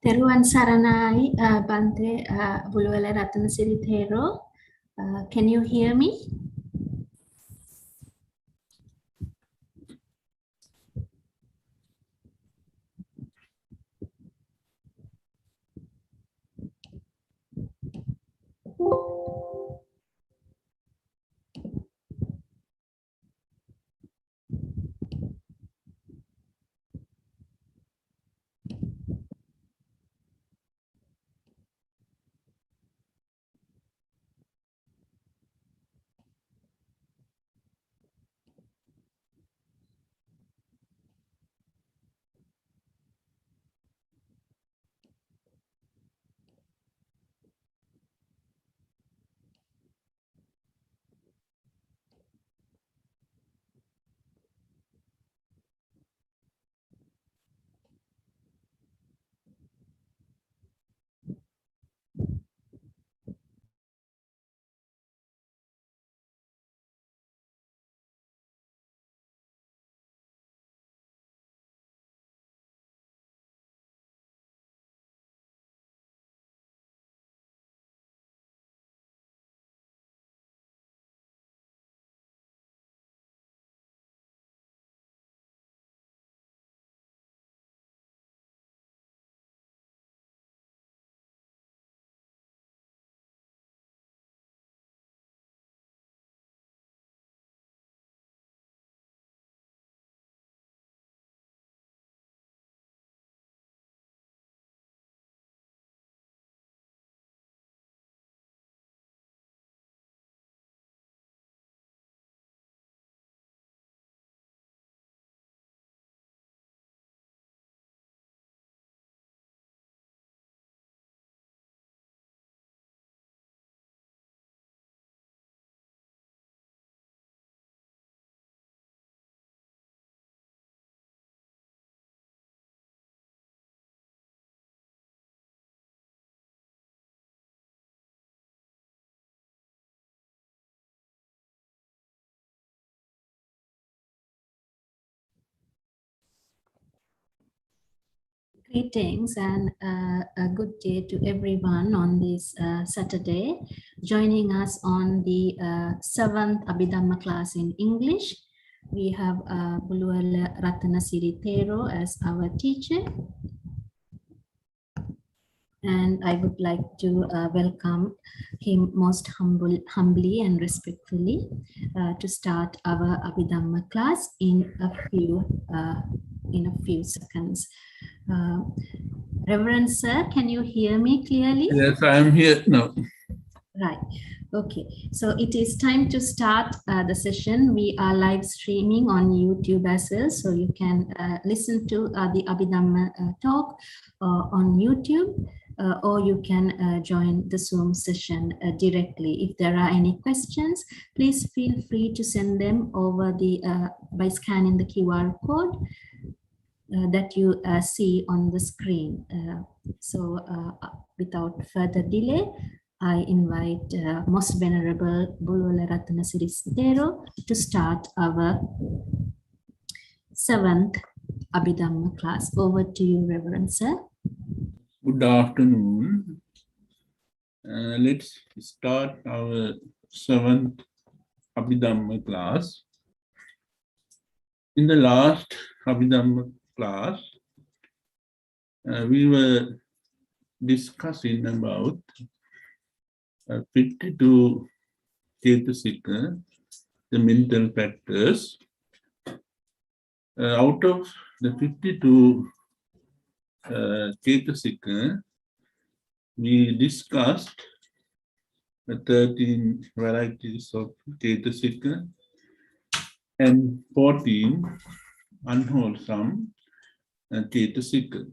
Teruwan saranai, Bante Bulwala Ratanasiri Thero. Can you hear me? Greetings and a good day to everyone on this Saturday, joining us on the 7th Abhidhamma class in English. We have Buluwala Ratanasiri Thero as our teacher. And I would like to welcome him most humbly and respectfully to start our Abhidhamma class in a few seconds. Reverend Sir, can you hear me clearly? Yes, I am here now. Right. Okay. So it is time to start the session. We are live streaming on YouTube as well. So you can listen to the Abhidhamma talk on YouTube. Or you can join the Zoom session directly. If there are any questions, please feel free to send them over by scanning the QR code that you see on the screen. Without further delay, I invite Most Venerable Buluwala Ratanasiri Thero to start our 7th Abhidhamma class. Over to you, Reverend Sir. Good afternoon. Let's start our 7th Abhidhamma class. In the last Abhidhamma class, we were discussing about 52 Cetasika, the mental factors. Out of the 52 Cetasika, we discussed the 13 varieties of Cetasika and 14 unwholesome Cetasika.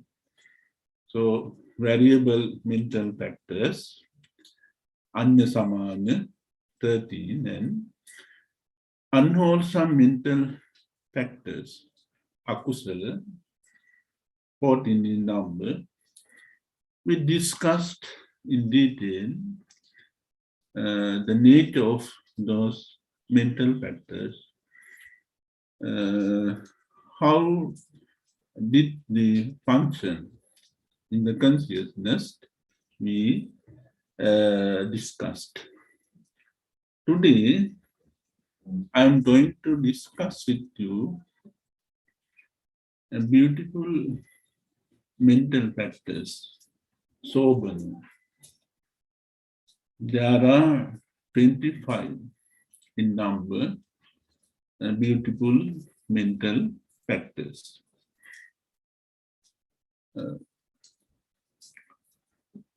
So variable mental factors, Anya Samana 13, and unwholesome mental factors, Akusala 14 in number. We discussed in detail the nature of those mental factors. How did they function in the consciousness we discussed. Today, I am going to discuss with you a beautiful mental factors. So there are 25 in number beautiful mental factors.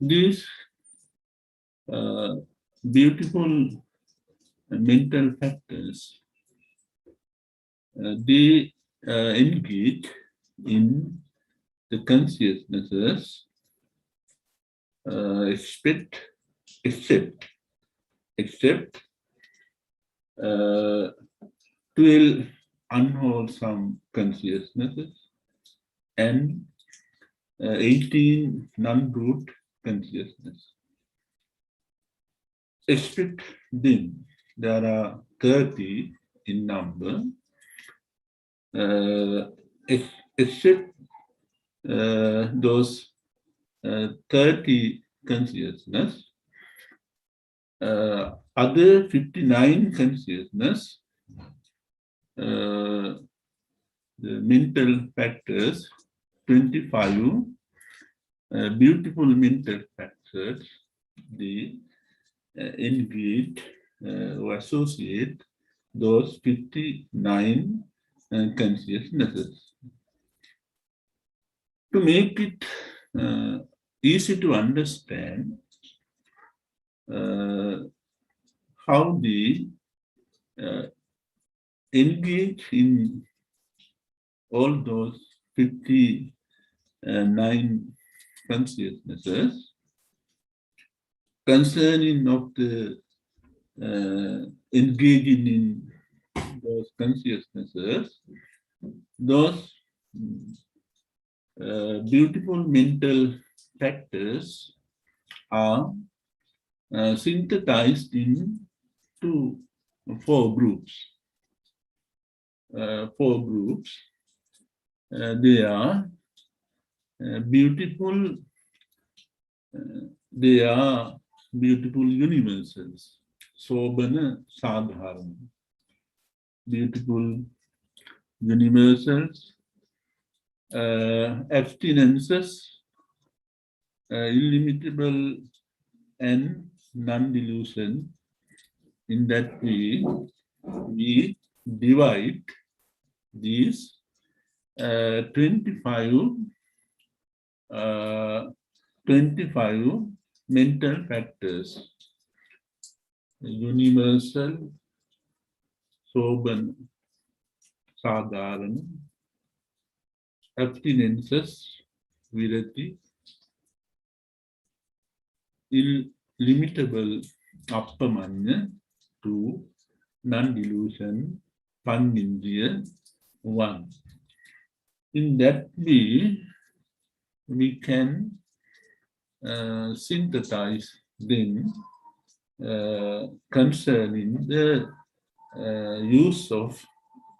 These beautiful mental factors, they engage in the consciousnesses, except 12 unwholesome consciousnesses and 18 non-root consciousness. Except them, there are 30 in number, except those 30 consciousness, other 59 consciousness, the mental factors, 25 beautiful mental factors, they engage or associate those 59 consciousnesses. To make it easy to understand how they engage in all those 59 consciousnesses, concerning of the engaging in those consciousnesses, those beautiful mental factors are synthesized into 4 groups. They are beautiful. They are beautiful universals. Sobana sadharana. Beautiful universals. Abstinences, illimitable and non-delusion. In that way, we divide these 25 mental factors: universal, soban, sadharana, abstinences, virati, illimitable, appamanya, 2, non-delusion, panindriya, 1. In that way, we can synthesize them concerning the use of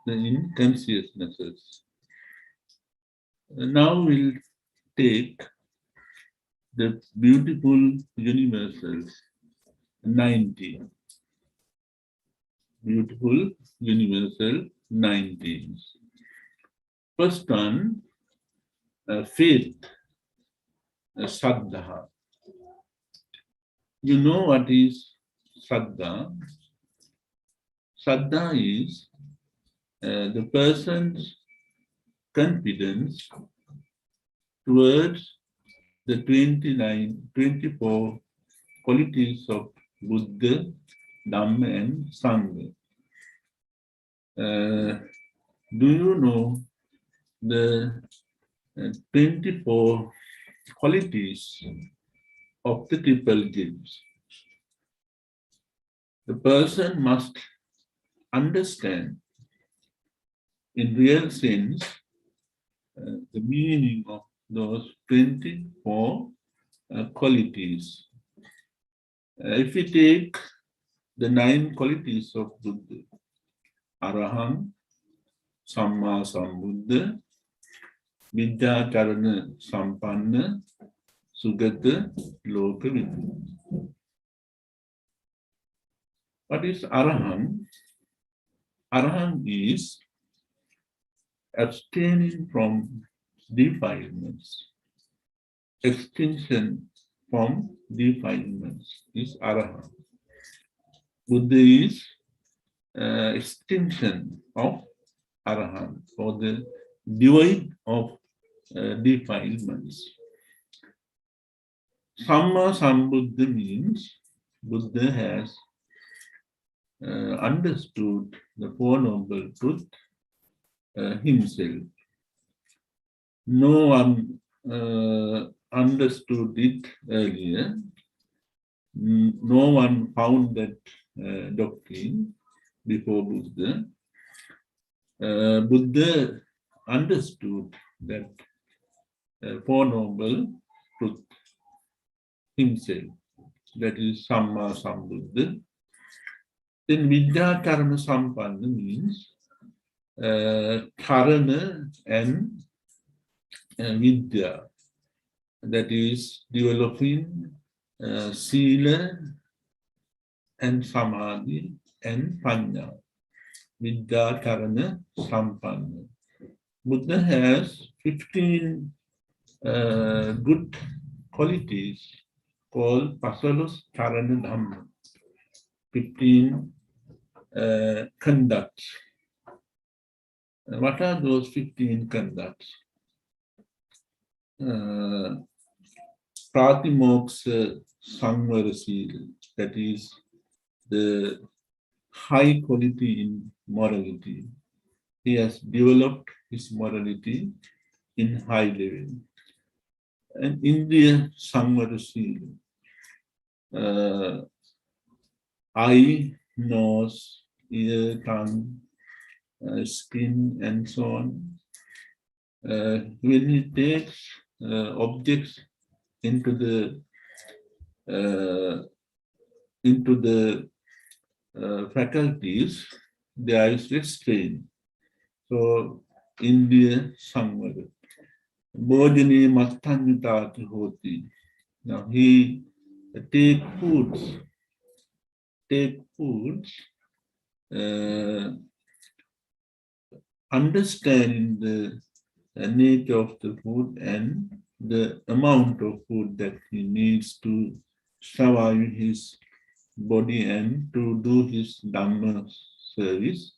the inconsciousnesses. Now we'll take the beautiful universals, 19. Beautiful universal 19. First one, faith, saddha. You know what is saddha? Saddha is the person's confidence towards the 24 qualities of Buddha, Dhamma and Sangha. Do you know the 24 qualities of the triple gifts? The person must understand in real sense the meaning of those 24 qualities. If we take the 9 qualities of Buddha, Araham, Samma Sambuddha, Vidyacharana Sampanna, Sugata Lokavidya. What is Arahant? Arahant is abstaining from defilements. Extinction from defilements is Arahant. Buddha is extinction of Arahant, or the divide of defilements. Samma Sambuddha means Buddha has understood the Four Noble Truth himself. No one understood it earlier. No one found that doctrine before Buddha. Buddha understood that Four Noble Truth himself. That is Samma Sambuddha. Then Vidya Karana Sampanna means Karana and Vidya. That is developing Sila and Samadhi and Panya. Vidya Karana Sampanna. Buddha has 15 good qualities called Pasalos Karana Dhamma. 15 conducts. What are those 15 conducts? Pratimoksha Samvara Sila, that is the high quality in morality. He has developed his morality in high level. And Indriya Samvara Sila, eye, nose, ear, tongue, skin, and so on. When he takes objects into the faculties, there is restraint. So, Indriya Samvara. Bodhini Mattanyutati Hoti. Now he take foods, understanding the nature of the food and the amount of food that he needs to survive his body and to do his Dhamma service.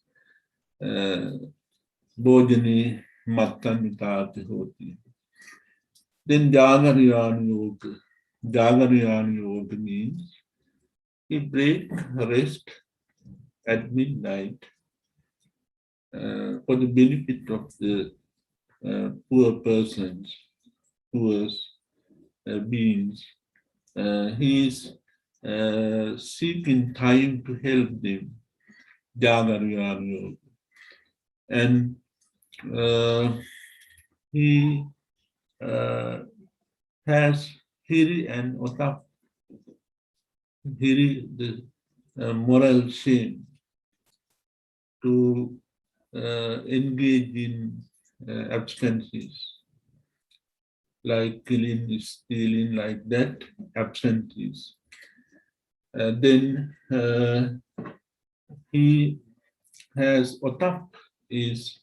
Bodhini Mattanyutati Hoti. Then Jagaryan Yoga. Jagaryan Yoga means he breaks rest at midnight for the benefit of the poor persons, poor beings. He is seeking time to help them. Jagaryan Yoga. And he has Hiri and Otap. Hiri, the moral shame, to engage in absences, like killing, stealing, like that, absences. Then he has Otap is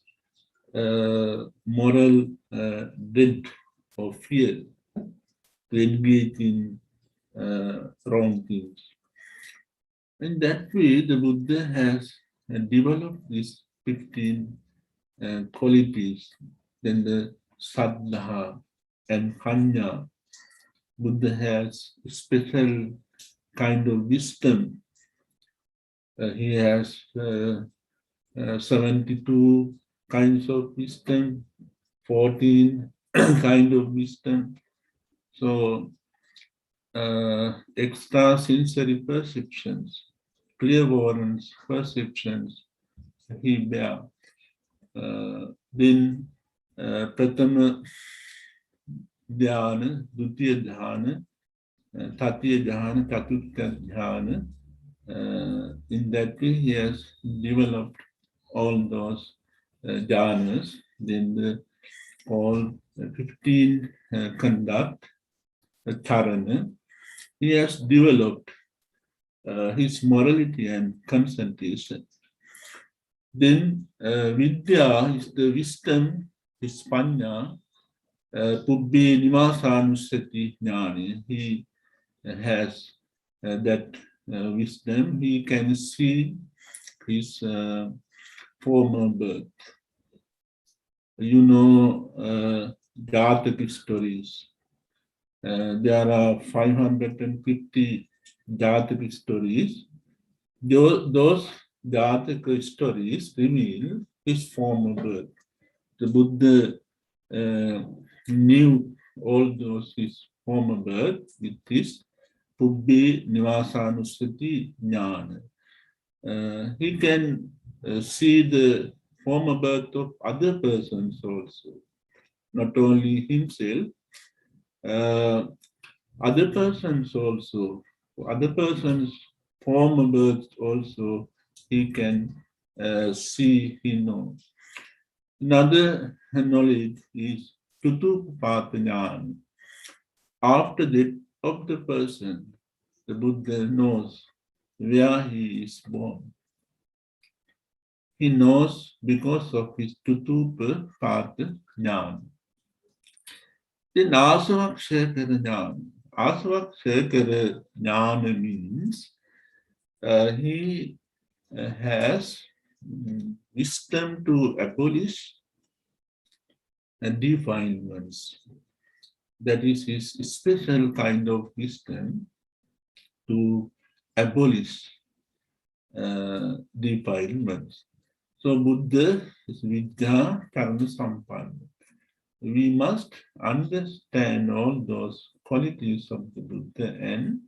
moral dread or fear to engage in wrong things. In that way, the Buddha has developed these 15 qualities. Then the Saddha and Panya. Buddha has a special kind of wisdom. He has 72 kinds of wisdom, 14 kind of wisdom. So, extrasensory perceptions, clairvoyance perceptions, he bear. Then Pratama Dhyana, Dutiya Dhyana, Tatiya Dhyana, Chaturtha Dhyana. In that way, he has developed all those jhanas. Then all 15 conduct Charana, he has developed his morality and concentration. Then Vidya is the wisdom, his panya, Pubbi Nivasanusati Jnani. He has that wisdom. He can see his former birth. You know, Jataka stories. There are 550 Jataka stories. Those Jataka stories reveal his former birth. The Buddha knew all those his former birth with his Pubbi Nivasanusati Jnana. He can see the former birth of other persons also, not only himself, other persons also, other persons' former birth also, he can see, he knows. Another knowledge is Tutupatanyana. After the death of the person, the Buddha knows where he is born. He knows because of his Tutupatanyana. Then Asavakshekara Jnana. Asavakshekara Jnana means he has wisdom to abolish defilements. That is his special kind of wisdom to abolish defilements. So Buddha is Vidya Karma Sampanna. We must understand all those qualities of the Buddha, and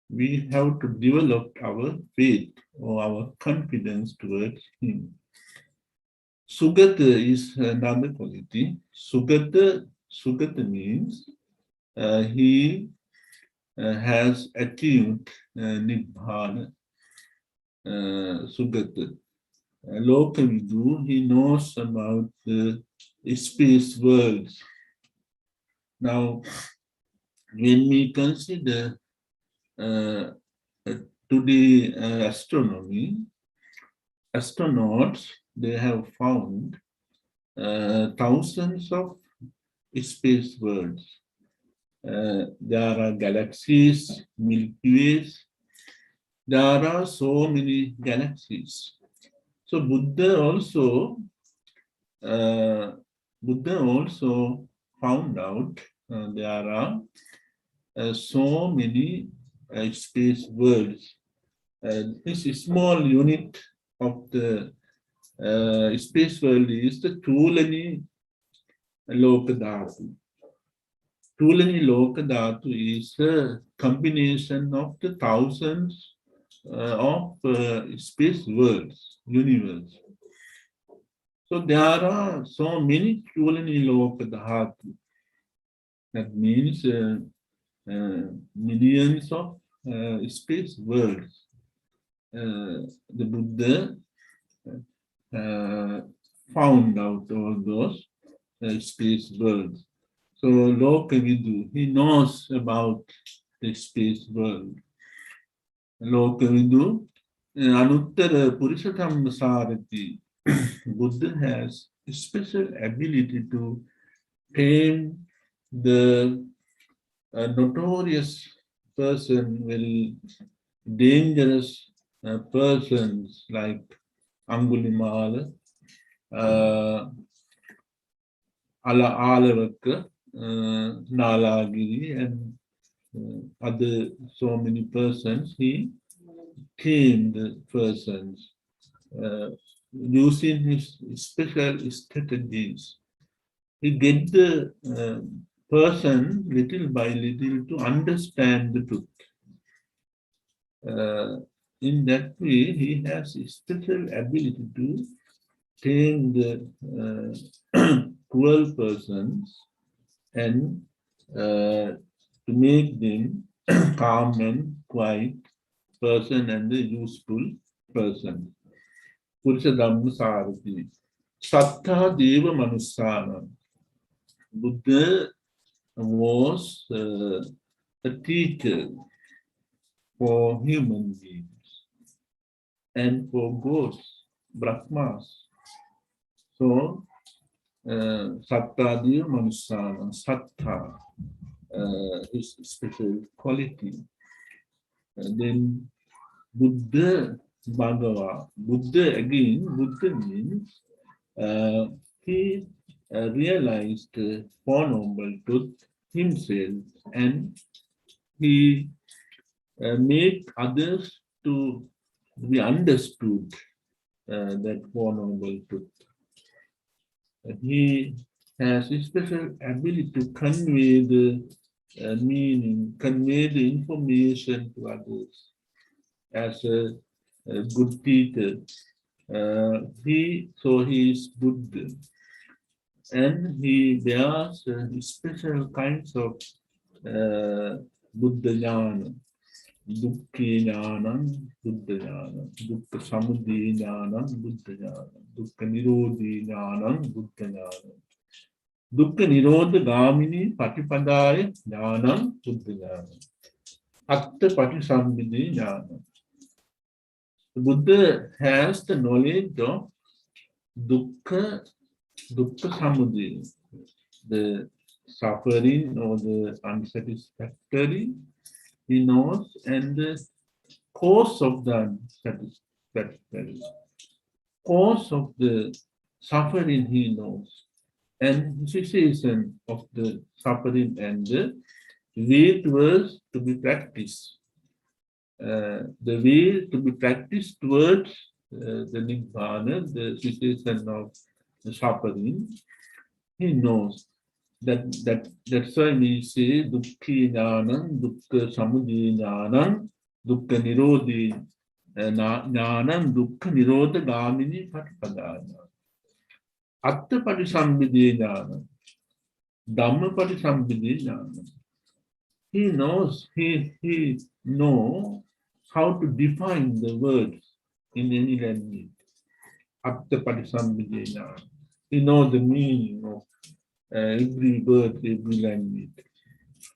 we have to develop our faith or our confidence towards him. Sugata is another quality. Sugata means he has achieved Nibbana. Sugata. Lokavidu, he knows about the space worlds. Now, when we consider today astronomy, astronauts, they have found thousands of space worlds. There are galaxies, Milky Ways. There are so many galaxies. So Buddha also found out there are so many space worlds. This small unit of the space world is the Tulani Lokadhatu. Tulani Lokadhatu is a combination of the thousands of space worlds, universe. So there are so many Tulani Lokadhatu. That means millions of space worlds. The Buddha found out all those space worlds. So Lokavidu, he knows about the space world. Lokavidu, Anuttara Purushottamma Sarathi, Buddha has a special ability to tame the notorious person, very dangerous persons like Angulimala, Alavaka, Nalagiri, and other so many persons. He tamed the persons using his special strategies. He get the person little by little to understand the truth. In that way, he has a special ability to tame the cruel persons and to make them calm and quiet person and a useful person. Purushottamma Sarathi. Sattha Deva Manusana. Buddha was a teacher for human beings and for ghosts, Brahmas. So, Sattadiya Manusana, Sattva, is special quality. Then Buddha Bhagava. Buddha again, Buddha means he realized Four Noble Truth himself and he made others to be understood that Four Noble Truth. He has a special ability to convey the meaning, convey the information to others as a good teacher. He is Buddha, and he bears special kinds of Buddha jnana. Dukkha jnanam, Buddha jnanam. Dukkha samudaya jnanam, Buddha jnanam. Dukkha nirodha jnanam, Buddha jnanam. Dukkha nirodha gamini patipadaya jnanam, Buddha jnanam. Atta patisambhidaya jnanam. The Buddha has the knowledge of dukkha samudaya, the suffering or the unsatisfactory, he knows, and the cause of the unsatisfactory, cause of the suffering he knows, and cessation of the suffering and the way towards to be practiced. The way to be practiced towards the Nibbana, the cessation of the suffering, he knows. That's why we say Dukkha Jnanam, Dukkha Samudaya Jnanam, Dukkha Nirodha Jnanam, Dukkha Nirodha Gamini Patipadaya. Atta Patisambhidaya Jnanam, Dhamma Patisambhidaya Jnanam. He knows, he know how to define the words in any language. Atta Patisambhidaya Jnanam. He knows the meaning of every word, every language.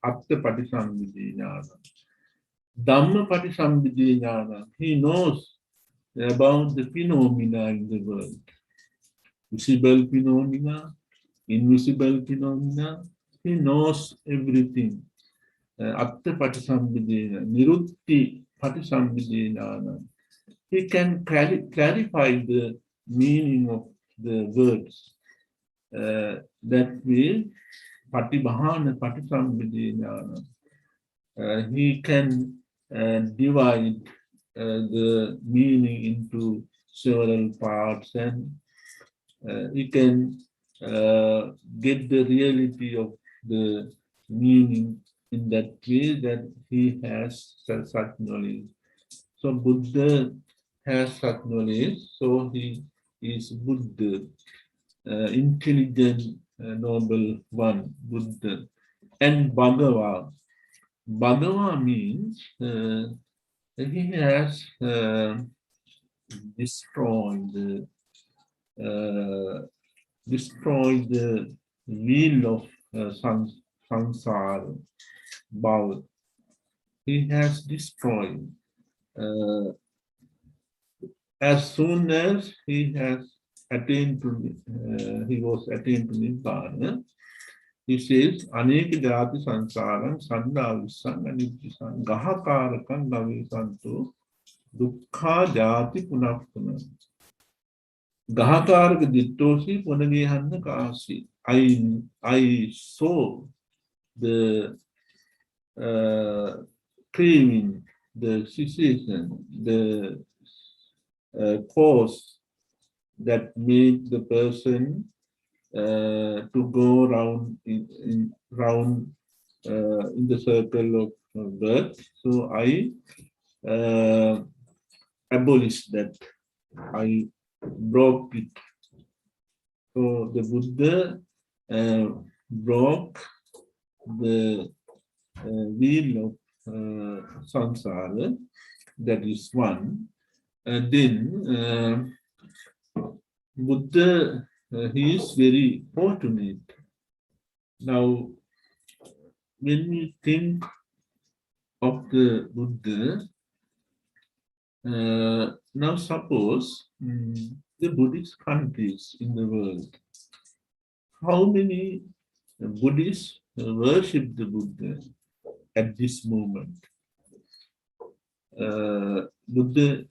Atta Patisambhidaya Jnanam. Dhamma Patisambhidaya Jnanam. He knows about the phenomena in the world. Visible phenomena, invisible phenomena. He knows everything. Atta Patisambhidaya, Nirutti Patisambhidaya Jnanam. He can clarify the meaning of the words. That way, Patibhana Patisambhidaya Jnanam. He can divide the meaning into several parts, and he can get the reality of the meaning in that way that he has such knowledge. So Buddha has such knowledge, so he is Buddha, intelligent, noble one, Buddha. And Bhagava. Bhagava means he has destroyed the wheel of samsara, bhava. He has destroyed. As soon as he has attained to, he was attained to Nibbana, he says, Aneka jati sansaram sandavisang anijjisang gahakarakam gavisanto dukkha jati punapuna. Gahakaraka dittosi punagehanna kasi. I saw the craving, the cessation, the cause that made the person to go round in the circle of birth. So I abolished that. I broke it. So the Buddha broke the wheel of samsara. That is one. And then Buddha, he is very fortunate. Now, when we think of the Buddha. Now suppose the Buddhist countries in the world, how many Buddhists worship the Buddha at this moment? Buddha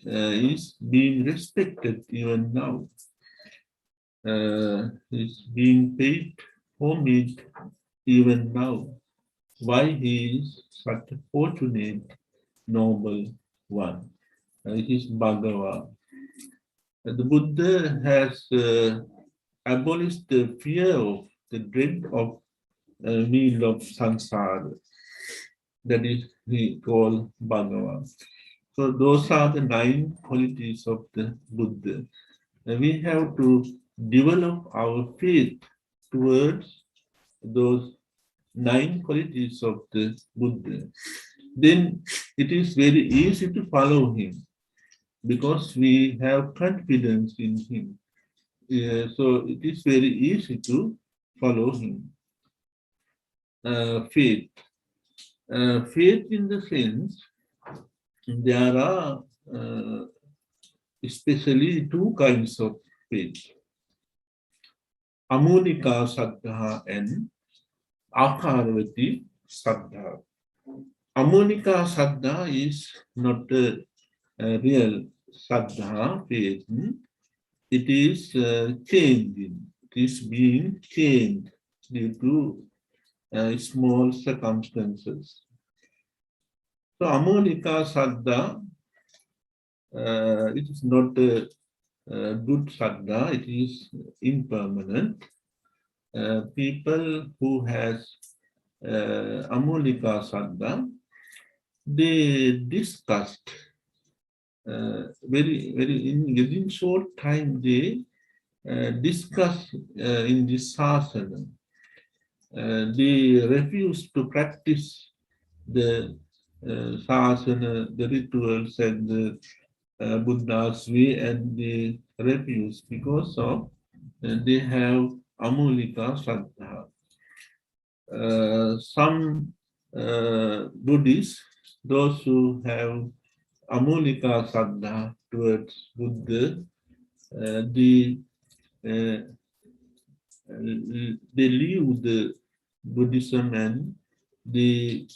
is being respected even now. Is being paid homage even now. Why he is such a fortunate, noble one? It is Bhagava. The Buddha has abolished the fear of the dread of wheel of samsara. That is he called Bhagava. So those are the 9 qualities of the Buddha. And we have to develop our faith towards those 9 qualities of the Buddha. Then it is very easy to follow him because we have confidence in him. So it is very easy to follow him. Faith. Faith in the sense, there are especially 2 kinds of faith. Amonika Saddha and Akaravati Saddha. Amonika Saddha is not a real Saddha faith. It is changing. It is being changed due to small circumstances. So Amonika Saddha, it is not a good Saddha. It is impermanent. People who has Amolika Saddha, they discussed within short time they discuss in this sasana. They refuse to practice the sasana, the rituals and the Buddha's way, and they refuse because of they have Amolika Saddha. Some Buddhists, those who have Amolika Saddha towards Buddha, they leave the Buddhism and they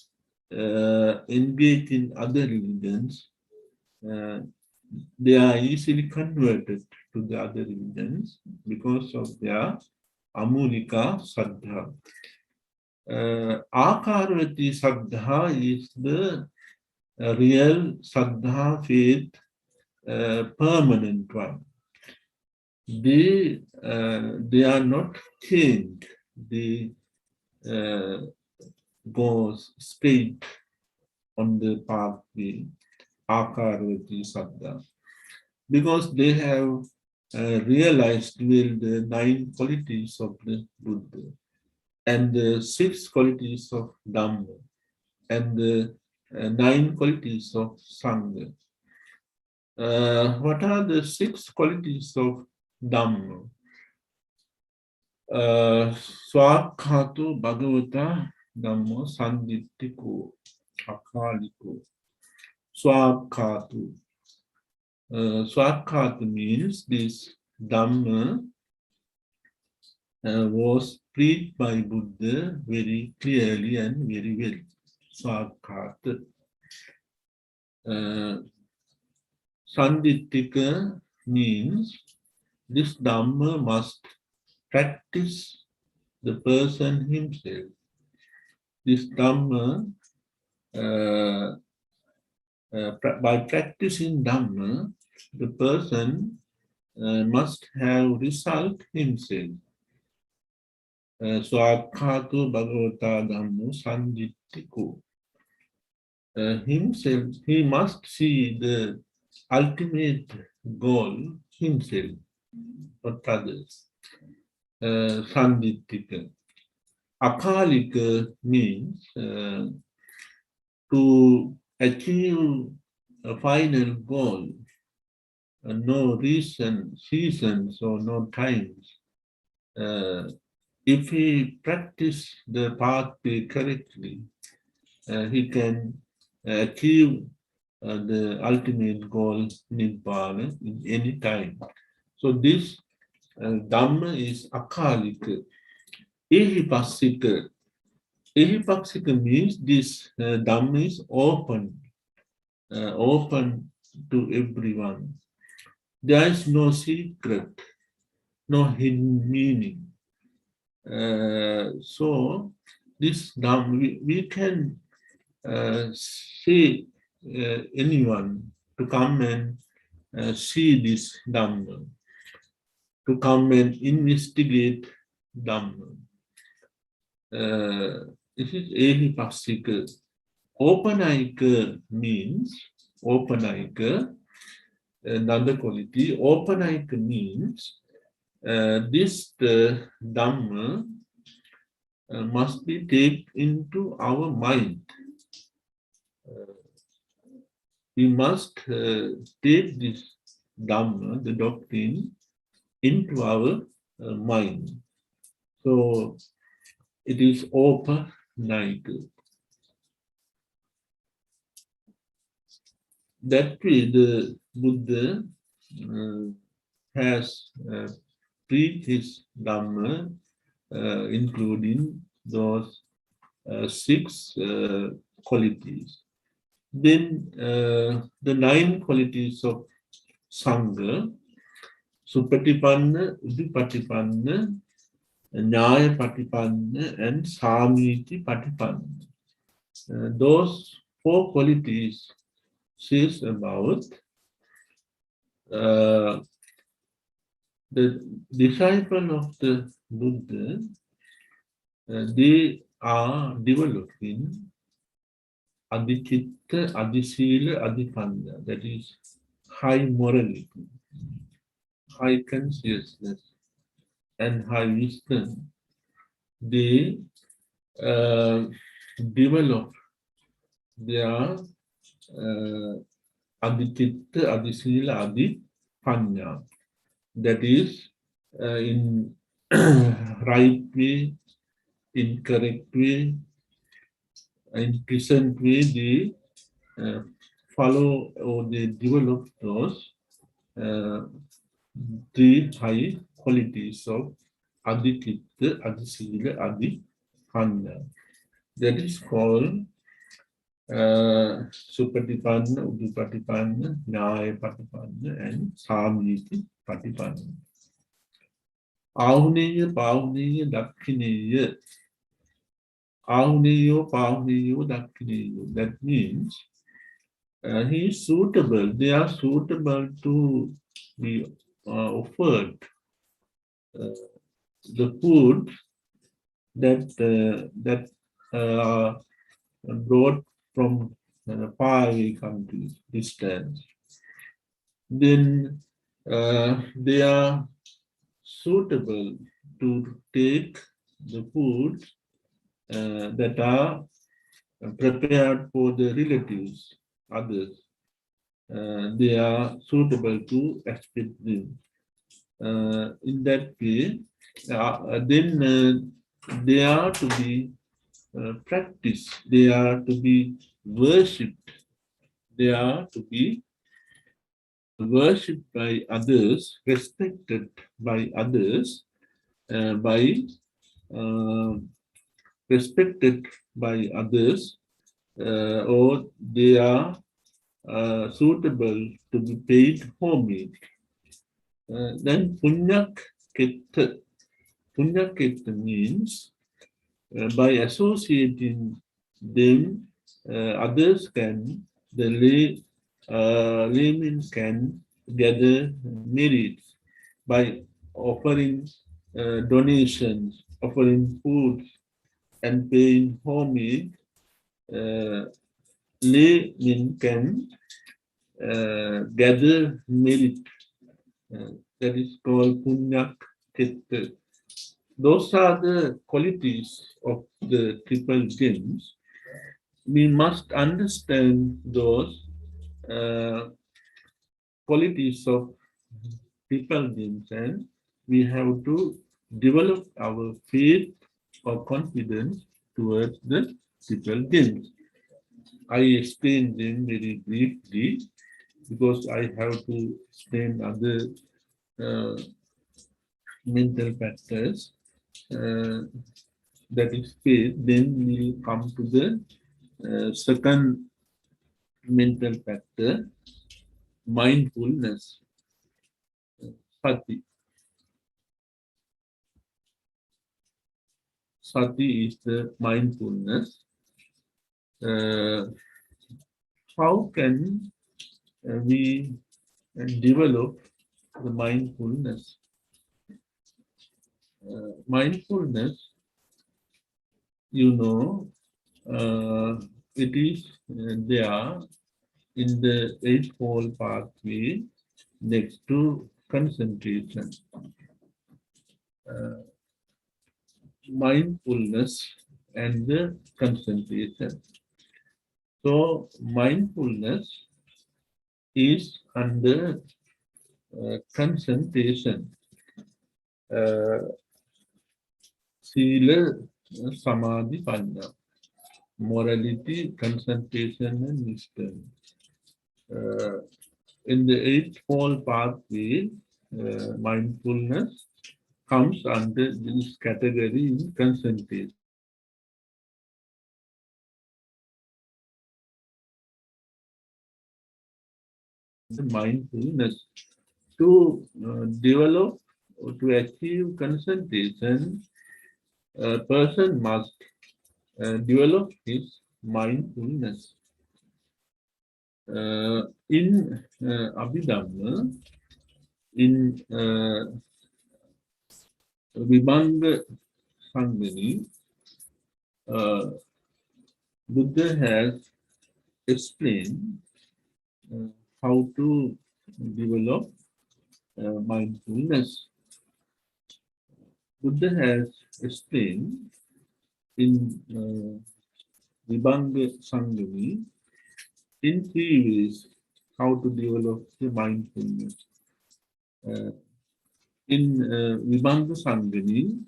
engage in other religions. They are easily converted to the other religions because of their Amolika Saddha. Akaravati Saddha is the real Saddha faith, permanent one. They are not changed. They go straight on the pathway, Akaravati Saddha, because they have realized well the 9 qualities of the Buddha and the 6 qualities of Dhamma and the 9 qualities of Sangha. What are the 6 qualities of Dhamma? Swakkhato Bhagavata Dhammo Sanditthiko Akaliko. Swakkhato. Swakkhato means this Dhamma was preached by Buddha very clearly and very well. Swakkhato. Sanditthika means this Dhamma must practice the person himself. This Dhamma, by practicing Dhamma, the person must have result himself. Swakkhato Bhagavata Dhammo Sanditthiko. Himself, he must see the ultimate goal himself, not others. Sanditthika. Akalika means to achieve a final goal, no reason, seasons or no times. If he practice the pathway correctly, he can achieve the ultimate goal, Nibbana, in any time. So this Dhamma is akalika. Ehipassika. Ehipassika means this Dhamma is open to everyone. There is no secret, no hidden meaning. So this Dhamma, we can see anyone to come and see this Dhamma, to come and investigate Dhamma. This is Ehipassika. Openaika means, Openaika, another quality, Openaika means this Dhamma must be taken into our mind. We must take this Dhamma, the doctrine, into our mind. So it is Openaika. That way the Buddha has preached his Dhamma, including those 6 qualities. Then the 9 qualities of Sangha, Supatipanna, Udipatipanna, Nyaya Patipanna, and Samiti Patipanna. Those 4 qualities says about the disciple of the Buddha, they are developing Adichitta, Adisila, Adipanya, that is high morality, high consciousness, and high wisdom. They develop their Adichitta, Adisila, Adipanya, that is in right way, in correct way, in present way, they follow or they develop those 3 high qualities of Adichitta, Adisila, Adipanya. That is called Supatipanna, Udipatipanna, Nyaya Patipanna, and Samiti Patipanna. Ahuneya, Pahuneya, Dakshineya. Ahuneyo, Pahuneyo, Dakshineyo. That means he is suitable, they are suitable to be offered the food that brought from faraway countries, distance. Then they are suitable to take the food that are prepared for the relatives, others. They are suitable to expect them. In that way, then they are to be practiced, they are to be worshipped, they are to be worshipped by others, respected by others, by respected by others, or they are suitable to be paid homage. Then punyak ketta. Punyak ketta means by associating them, others can, the laymen can gather merits by offering donations, offering food, and paying homage. Laymen can gather merit. That is called punyak ketta. Those are the qualities of the triple gems. We must understand those qualities of triple gems, and we have to develop our faith or confidence towards the triple gems. I explain them very briefly because I have to explain other uh, mental factors. That is faith. Then we come to the second mental factor, mindfulness, sati. Sati is the mindfulness. How can we develop the mindfulness? Mindfulness, you know, it is there in the eightfold pathway next to concentration. Mindfulness and the concentration. So mindfulness is under concentration. Sila, samadhi, panya. Morality, concentration, and wisdom. In the eightfold pathway, mindfulness comes under this category in concentration. The mindfulness to develop or to achieve concentration, a person must develop his mindfulness. In Abhidhamma, in Vibhanga Sangani, Buddha has explained how to develop mindfulness. Buddha has explained in Vibhanga Sangani in 3 ways how to develop the mindfulness. In Vibhanga Sangani,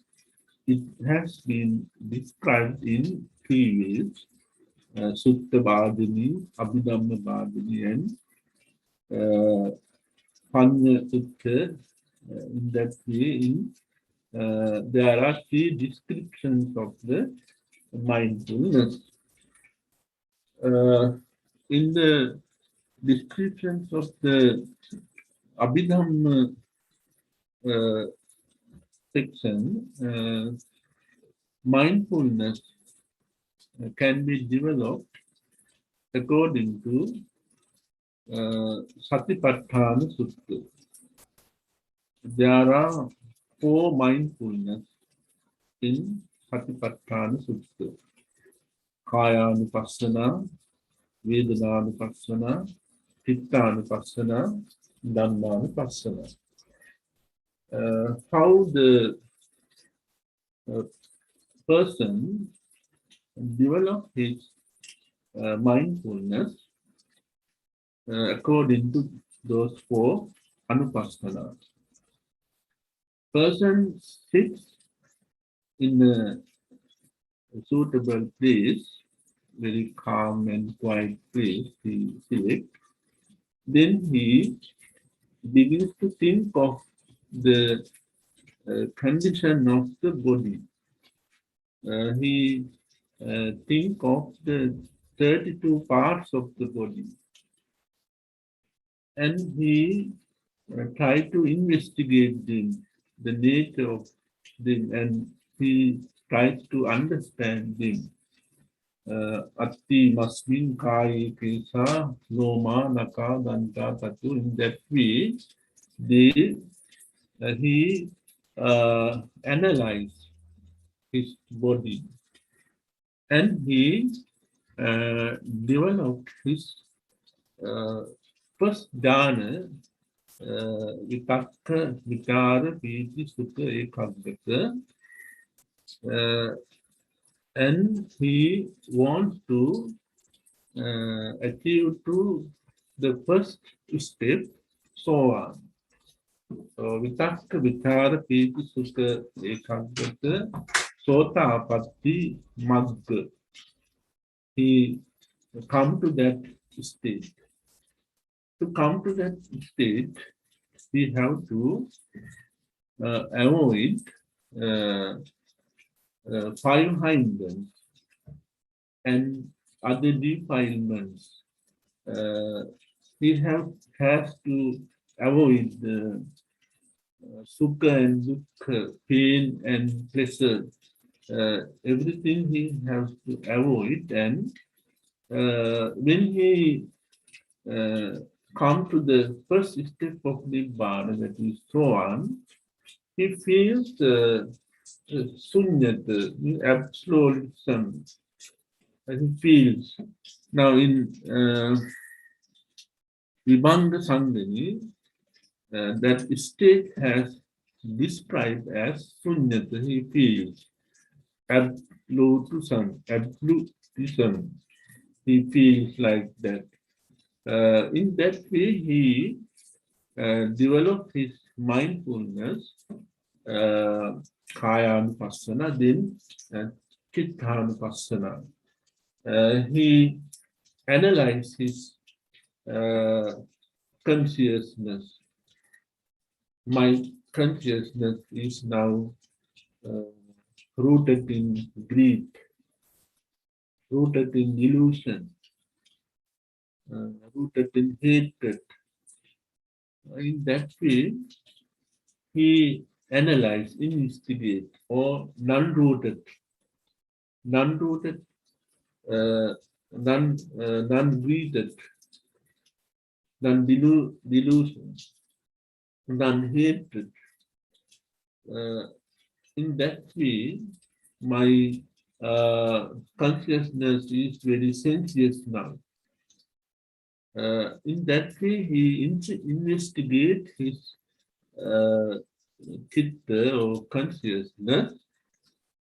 it has been described in 3 ways. Sutta Bhadini, Abhidhamma Bhadini, and Panya Sutta. In that way, there are 3 descriptions of the mindfulness. In the descriptions of the Abhidhamma section, mindfulness can be developed according to Satipatthana Sutta. There are 4 mindfulness in Satipatthana Sutta. Kayanupassana, Vedananupassana, Chittanupassana, Dhammanupassana. How the person develop his mindfulness according to those 4 anupassanas. Person sits in a suitable place, very calm and quiet place, he selects. Then he begins to think of the condition of the body. He think of the 32 parts of the body. And he try to investigate them, the nature of them, and he tries to understand them. Atti masmin kai kesa loma naka danta tatu. In that way, he analyzed his body, and he developed his first jhana, vitakka, vichara, piti, sukha, ekaggata, and he wants to achieve to the first step, sovan. So vitakka, vichara, piti, sukha, ekaggata, sotapatti, magga. He come to that state. To come to that state, we have to avoid uh, five hindrance and other defilements. We has to avoid the sukha and dukkha, pain and pleasure. Everything he has to avoid, and when he come to the first step of Nibbana, that is Sohan, he feels sunyata, absolutism, and he feels. Now in Vibhanga Sangani, that state has described as sunyata, he feels. Absolutism, he feels like that. In that way, he developed his mindfulness, Kayanupassana, then Chittanupassana. He analyzed his consciousness. My consciousness is now rooted in greed, rooted in illusion, rooted in hatred. In that way, he analyzed, investigate, or non-rooted, non-rooted, non-greeted, non-delusion, non-hatred. In that way, my consciousness is very sensuous now. In that way, he investigates his chitta or consciousness,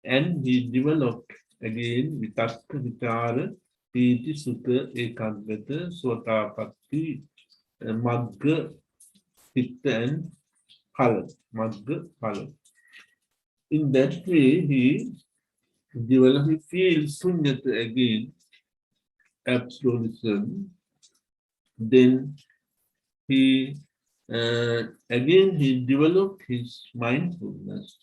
and he developed again vitakka, vitara, piti, sukha, ekaggata, sotapatti, magga, chitta, and phala, magga, phala. In that way, he developed, he feels sunyata again, absolutism. Then he again he developed his mindfulness,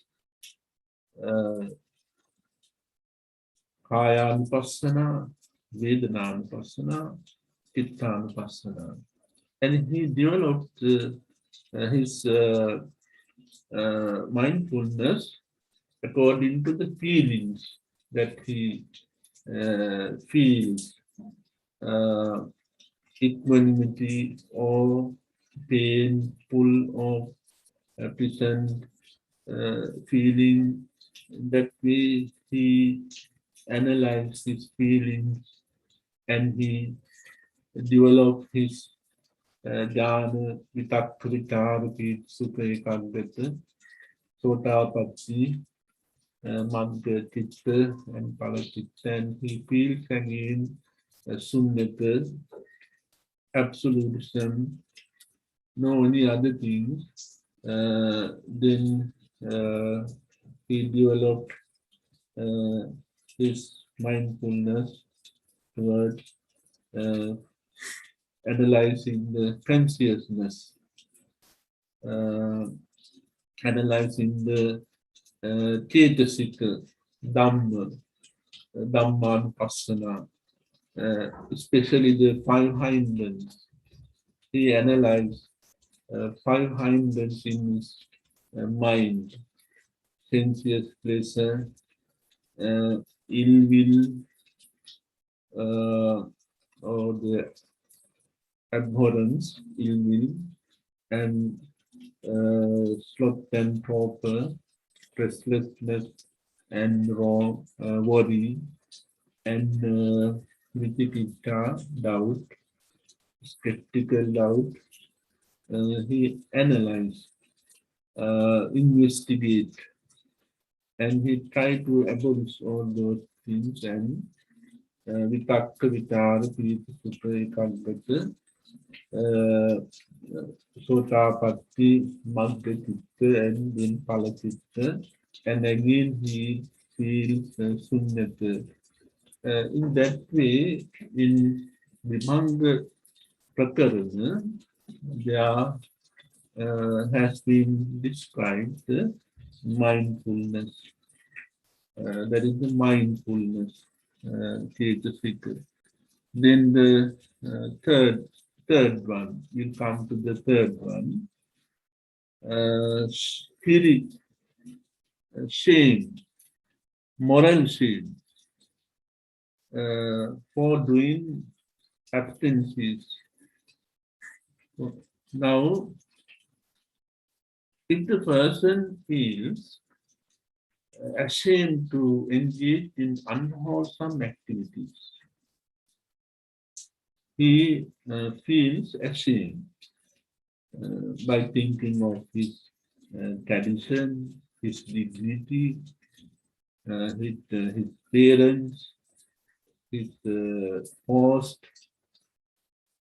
Kayanupassana, Vedananupassana, Chittanupassana, and he developed his mindfulness according to the feelings that he feels, equanimity or painful or pleasant feeling. That way he analyzed his feelings, and he developed his jhana, vitakka, vichara, piti, sukha, ekaggata, sotapatti, magga, chitta, and phala, chitta, and he feels again sunyata, absolutism, no any other things. Then he developed his mindfulness towards analyzing the consciousness, analyzing the Chetasika, Dhamma, Dhammanupassana, especially the five hindrance. He analyzed five hindrance in his mind: sensuous pleasure, ill will, or the abhorrence, ill will, and sloth and torpor, restlessness and worry, and vichikitta, doubt, skeptical doubt. He analyzed, investigate, and he tried to abolish all those things, and vitakka, vitara, piti, sukha, ekaggata, sotapatti, magga, chitta, and then phala, chitta, and again he feels sunyata, In that way, in Vibhanga Prakarana, there has been described the mindfulness. That is the mindfulness, Chetasika. Then the third one, we'll come to the third one. Spirit, shame, moral shame for doing absences. Now, if the person feels ashamed to engage in unwholesome activities, he feels ashamed by thinking of his tradition, his dignity, his parents, his host,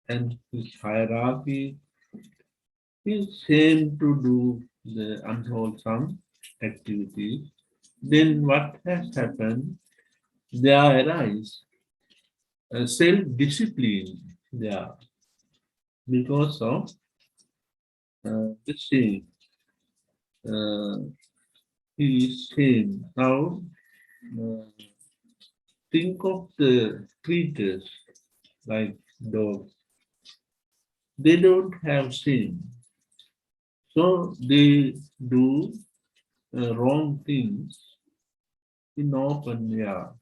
and his hierarchy. He's ashamed to do the unwholesome activities. Then what has happened? There arise self-discipline there because of the shame. He is shame. Now, think of the creatures like dogs. They don't have shame. So they do wrong things in open air.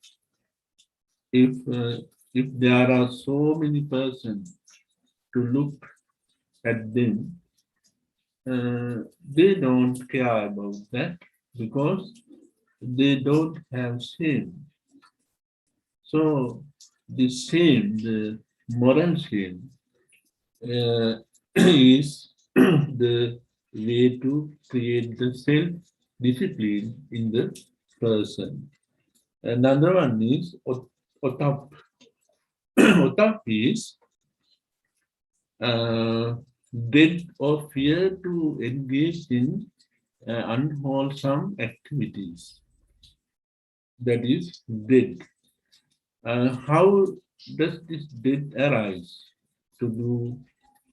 If there are so many persons to look at them, they don't care about that because they don't have shame. So the shame, the moral shame, is the way to create the self-discipline in the person. Another one is otap. Otap is dread or fear to engage in unwholesome activities. That is dread. How does this dread arise to do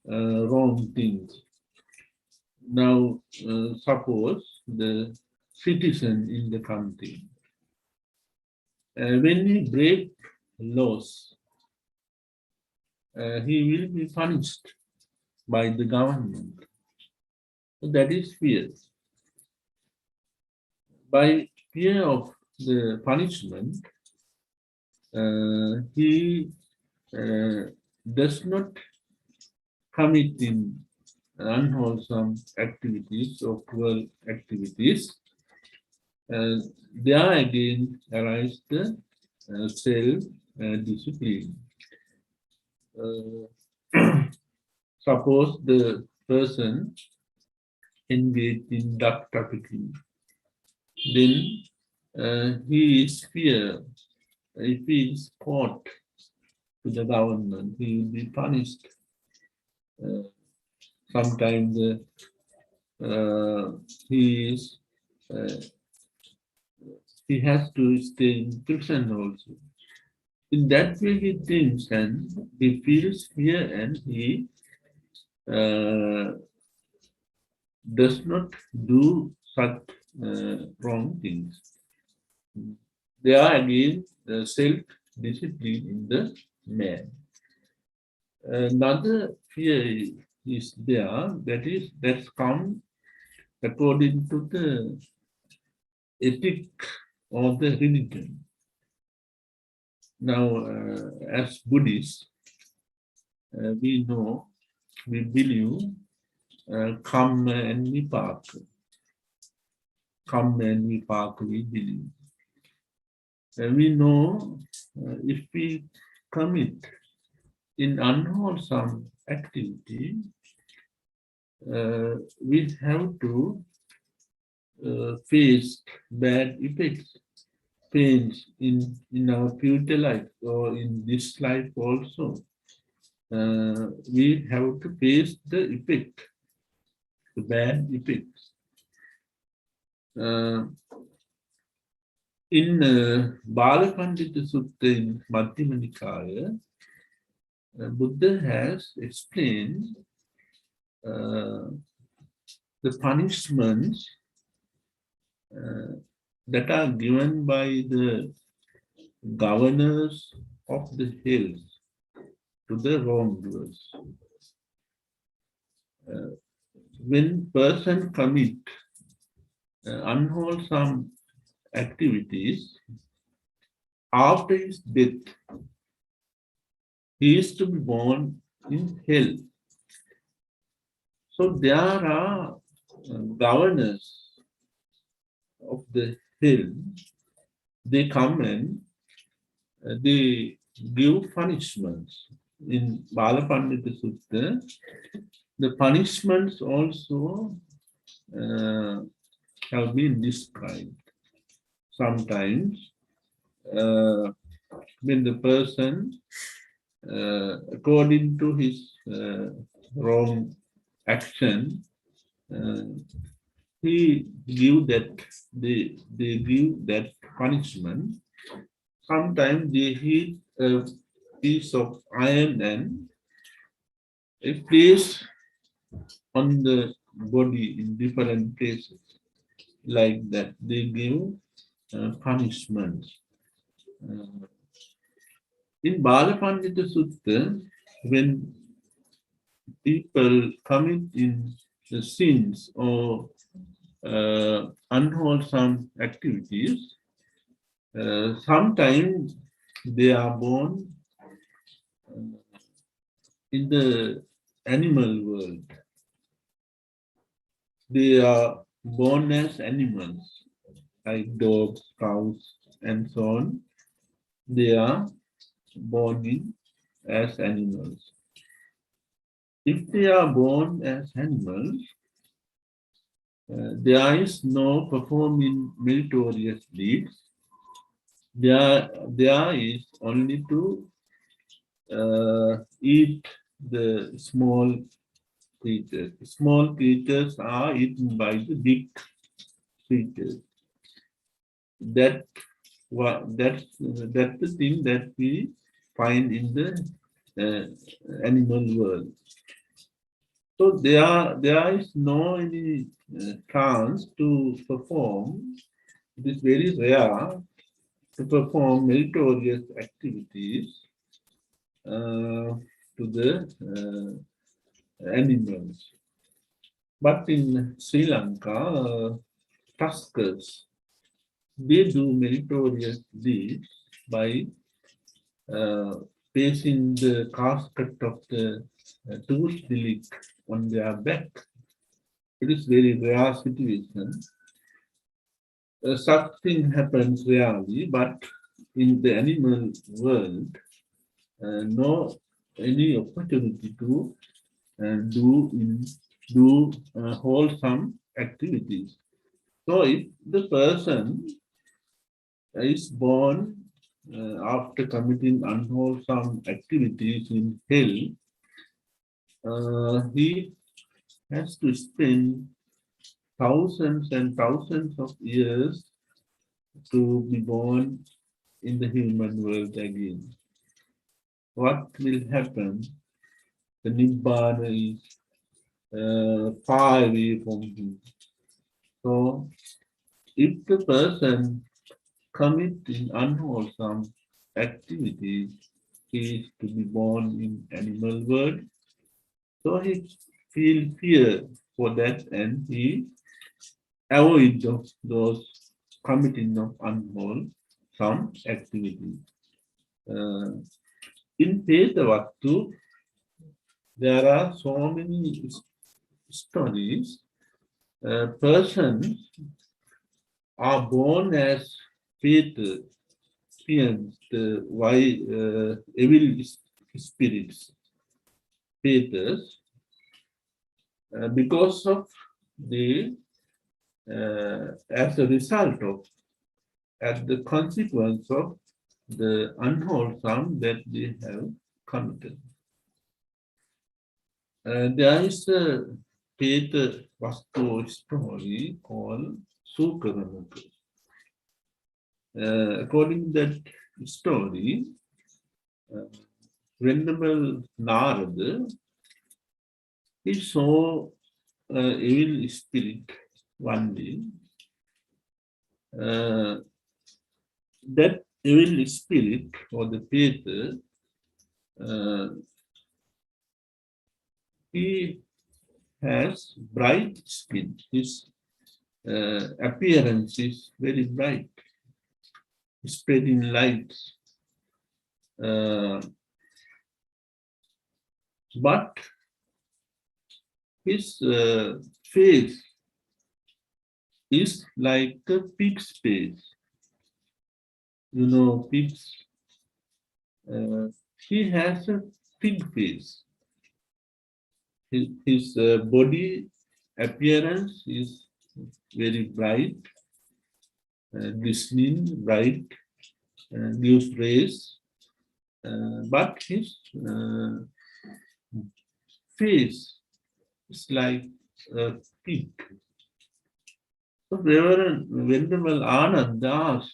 wrong things? Now, suppose the citizen in the country, when he break laws, he will be punished by the government. So that is fear. By fear of the punishment, he does not commit in unwholesome activities or cruel activities. There again arise the self-discipline. Suppose the person engaged in drug trafficking, then he is fear. If he is caught to the government, he will be punished. Sometimes he is he has to stay in prison also. In that way, he thinks and he feels fear and he does not do such wrong things. There are again self-discipline in the man. Another fear is there, that's come according to the ethic of the religion. Now, as Buddhists, we know, we believe karma and vipaka. Karma and vipaka we believe. And we know if we commit in unwholesome activity, we have to face bad effects, pains in our future life or in this life also. We have to face the effect, the bad effects. In Balapandita Sutta in Madhyama Nikaya, Buddha has explained the punishments that are given by the governors of the hills to the wrongdoers. When person commit unwholesome activities, after his death, he is to be born in hell. So there are governors of the hill. They come and they give punishments. In Balapandita Sutta, the punishments also have been described. Sometimes, when the person, according to his wrong action, he give that they give that punishment. Sometimes they hit a piece of iron and it plays on the body in different places. Like that, they give punishments. In Balapandita Sutta, when people commit in the sins or unwholesome activities, sometimes they are born in the animal world. They are born as animals, like dogs, cows, and so on. They are born in as animals. If they are born as animals, there is no performing meritorious deeds. There is only to eat the small creatures. Small creatures are eaten by the big creatures. That's the thing that we find in the animal world. So there is no any chance to perform. It is very rare to perform meritorious activities to the animals. But in Sri Lanka, tuskers, they do meritorious deeds by placing the casket of the tooth delicate on their back. It is very rare situation. Such thing happens rarely, but in the animal world, no any opportunity to do wholesome activities. So if the person is born after committing unwholesome activities in hell, he has to spend thousands and thousands of years to be born in the human world again. What will happen? The Nibbana is far away from him. So, if the person committing unwholesome activities, he is to be born in animal world. So he feel fear for that and he avoid those committing of unwholesome activities. In Petavatu, there are so many stories. Persons are born as Peta, the evil spirits, Petas, because of the as a result of, as the consequence of the unwholesome that they have committed. There is a Peta Vastu story called Sukaranaka. according to that story, Venerable Narada, he saw an evil spirit one day. That evil spirit or the Peter, he has bright skin. His appearance is very bright, spreading light. But his face is like a pig's face. You know, pigs, he has a pig face. His body appearance is very bright, glistening, bright, gives rays, but his face is like a pig. So Reverend Venerable Anand asked,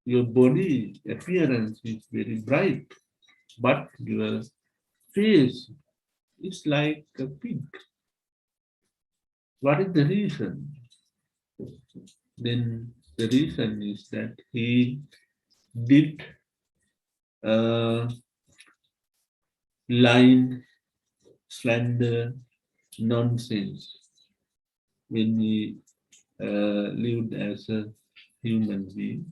your body appearance is very bright, but your face is like a pig. What is the reason? Then the reason is that he did line, slander, nonsense when he lived as a human being.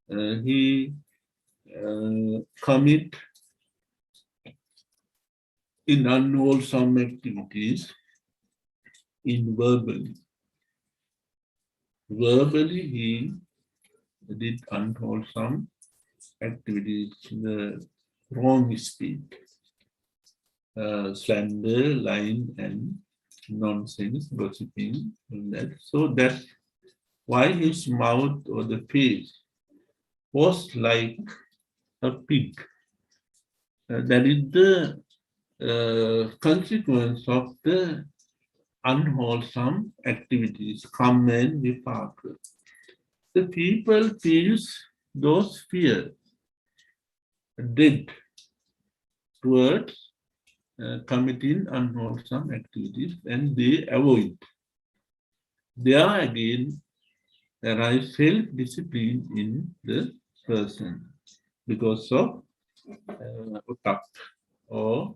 He commit in unwholesome activities in verbally. Verbally, he did unwholesome activities, the wrong speech, slander, lying, and nonsense, gossiping, and that. So that's why his mouth or the face was like a pig. That is the consequence of the unwholesome activities, karma and vipaka. The people feels those fear, dread towards committing unwholesome activities, and they avoid. There again arise self-discipline in the person because of utak or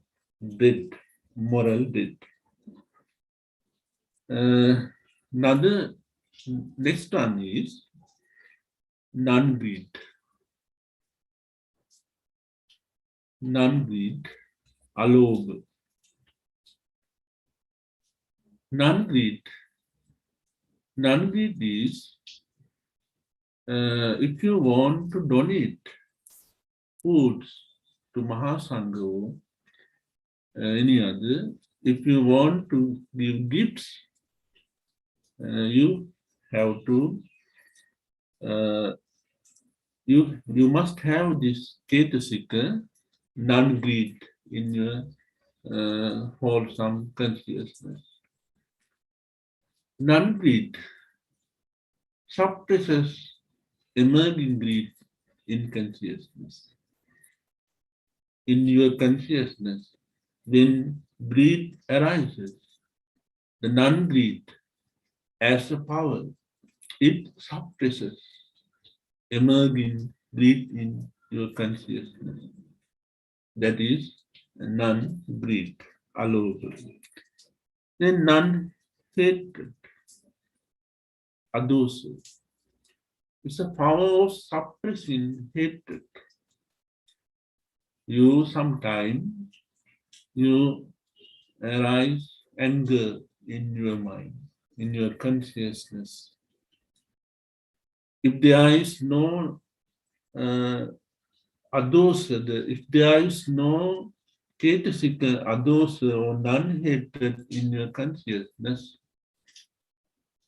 dread, moral dread. Another next one is non-greed. Non-greed, alobha. Non-greed. Non-greed is if you want to donate foods to Mahasangha or any other, if you want to give gifts, you have to you must have this Ketasika non-greed in your wholesome consciousness. Non-greed suppresses emerging greed in consciousness. In your consciousness, when greed arises, the non-greed as a power, it suppresses emerging greed in your consciousness. That is non-greed, alobha. Then non-hatred, adosa. It's a power of suppressing hatred. You sometimes you arise anger in your mind, in your consciousness. If there is no adosa, if there is no ketasika adosa or non-hatred in your consciousness,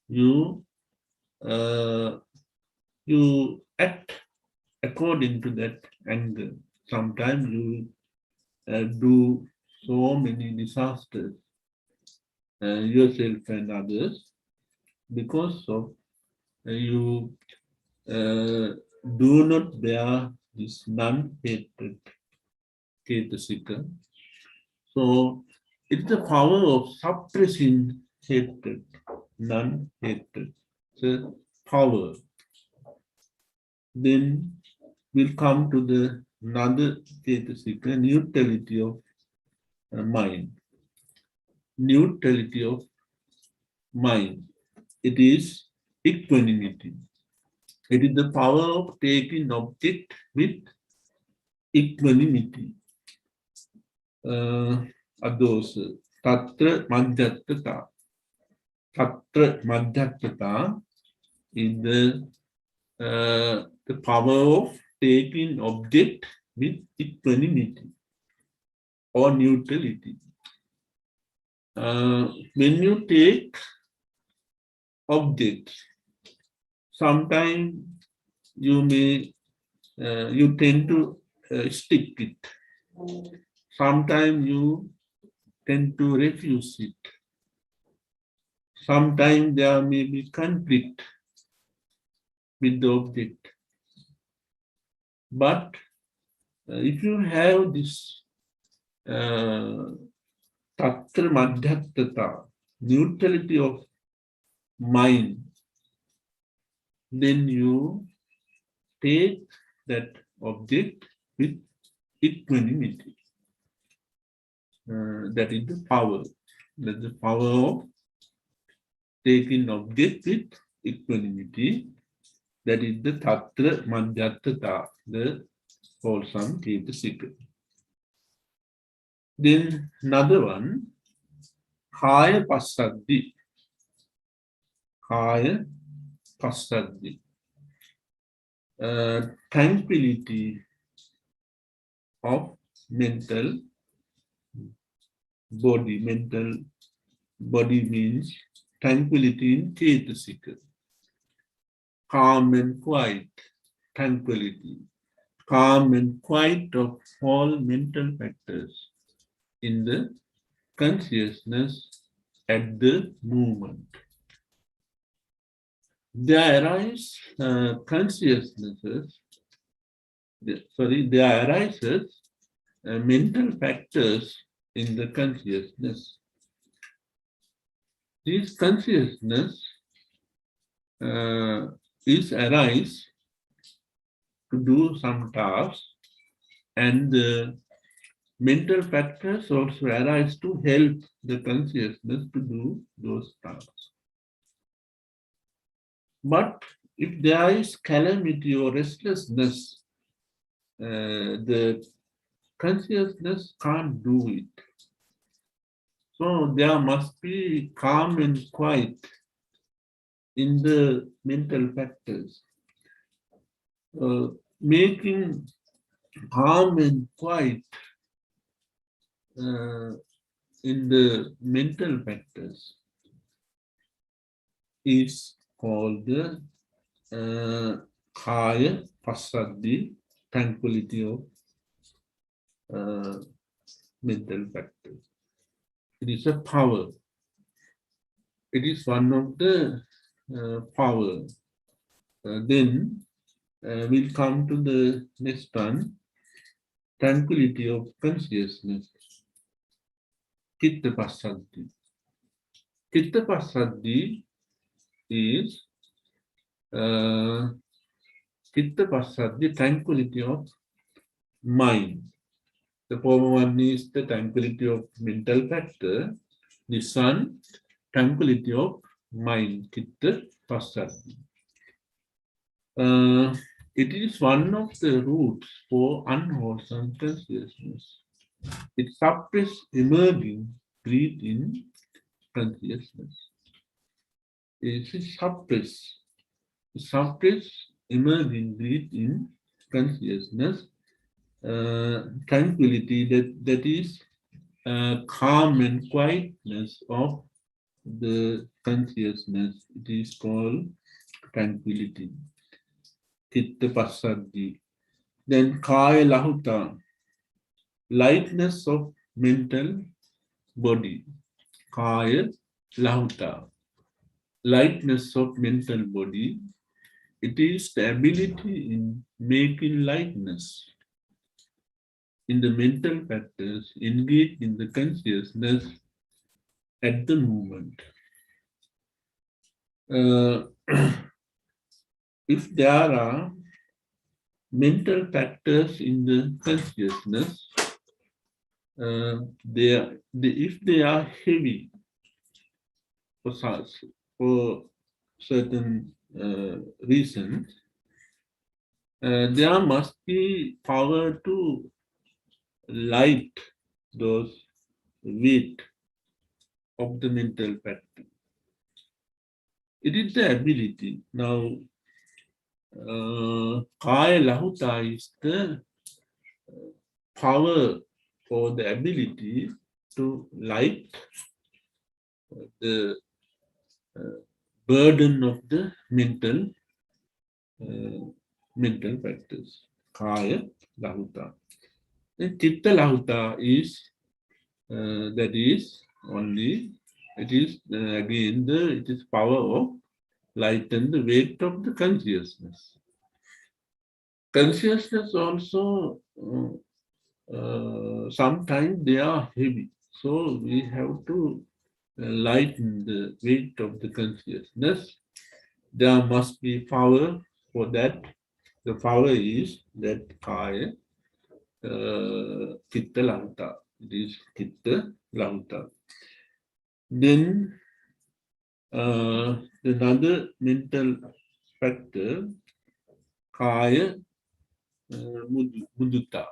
you act according to that anger. Sometimes you do so many disasters yourself and others because of you do not bear this non-hatred Ketasika. So it's the power of suppressing hatred, non-hatred. So power. Then we'll come to the another Ketasika, neutrality of mind. Neutrality of mind. It is equanimity. It is the power of taking object with equanimity. Those Tatra Madhyatata. Tatra Madhyatata is the power of taking object with equanimity or neutrality. When you take object, sometimes you may you tend to stick it. Sometimes you tend to refuse it. Sometimes there may be conflict with the object. But if you have this Tatra Madhyatata, neutrality of mind, then you take that object with equanimity. That is the power. That is the power of taking object with equanimity. That is the Tatra Madhyatata, the wholesome Ketasika. Then another one, Kaya Passaddhi. Kaya Passaddhi. Tranquility of mental body. Mental body means tranquility in Ketasika. Calm and quiet, tranquility. Calm and quiet of all mental factors in the consciousness at the moment. There arise there arises mental factors in the consciousness. This consciousness is arise to do some tasks, and the mental factors also arise to help the consciousness to do those tasks. But if there is calamity or restlessness, the consciousness can't do it. So there must be calm and quiet in the mental factors. Making calm and quiet in the mental factors is called the Kaya Passaddhi, tranquility of mental factors. It is a power. It is one of the power. Then we'll come to the next one, tranquility of consciousness. Chitta Passaddhi. Chitta Passaddhi is Chitta Passaddhi, tranquility of mind. The former one is the tranquility of mental factor. This one, tranquility of mind, Chitta Passaddhi. It is one of the roots for unwholesome consciousness. It suppresses emerging greed in consciousness. It is suppress emerging greed in consciousness. Tranquility, that is calm and quietness of the consciousness. It is called tranquility. Chitta Passaddhi. Then Kaya Lahuta, lightness of mental body. Kaya Lahuta, lightness of mental body. it is the ability in making lightness in the mental factors engaged in the consciousness at the moment. If there are mental factors in the consciousness, if they are heavy for certain reasons, there must be power to light those weight of the mental factor. It is the ability. Now, Kaya Lahuta is the power or the ability to light the burden of the mental factors. Kaya Lahuta. And Chitta Lahuta is that is only, it is again it is power of lighten the weight of the consciousness. Consciousness also sometimes they are heavy, so we have to lighten the weight of the consciousness. There must be power for that. The power is that Kaya Chitta Lahuta. It is Chitta Lahuta. Then another mental factor, Kaya Mudita,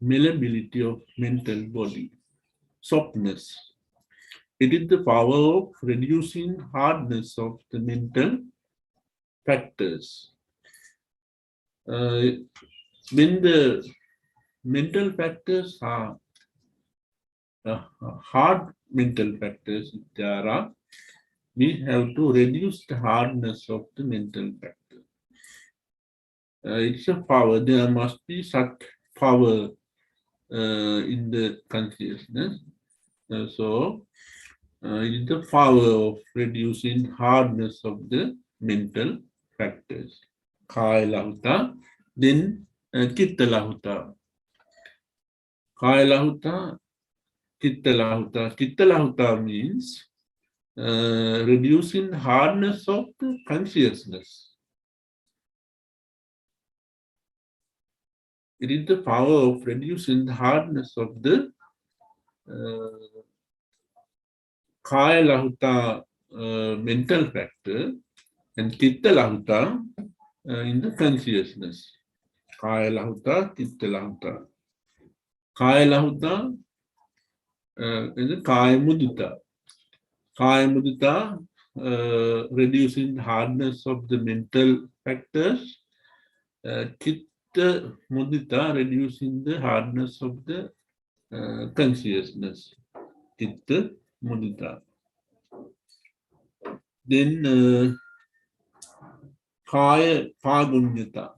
malleability of mental body, softness. It is the power of reducing hardness of the mental factors. When the mental factors are hard mental factors, there are, we have to reduce the hardness of the mental factor. It's a power. There must be such power in the consciousness. So it's the power of reducing hardness of the mental factors. Kaya Lahuta, then Chitta Lahuta. Kaya Lahuta, Chitta Lahuta. Chitta Lahuta means reducing hardness of the consciousness. It is the power of reducing the hardness of the Kaya Lahuta mental factor and Chitta Lahuta in the consciousness. Kaya Lahuta, Chitta Lahuta. Kaya Lahuta is the Kaya Mudita. Kaya Mudita reducing the hardness of the mental factors. Chitta Mudita reducing the hardness of the consciousness. Chitta Mudita. Then Kaya Pagunyata.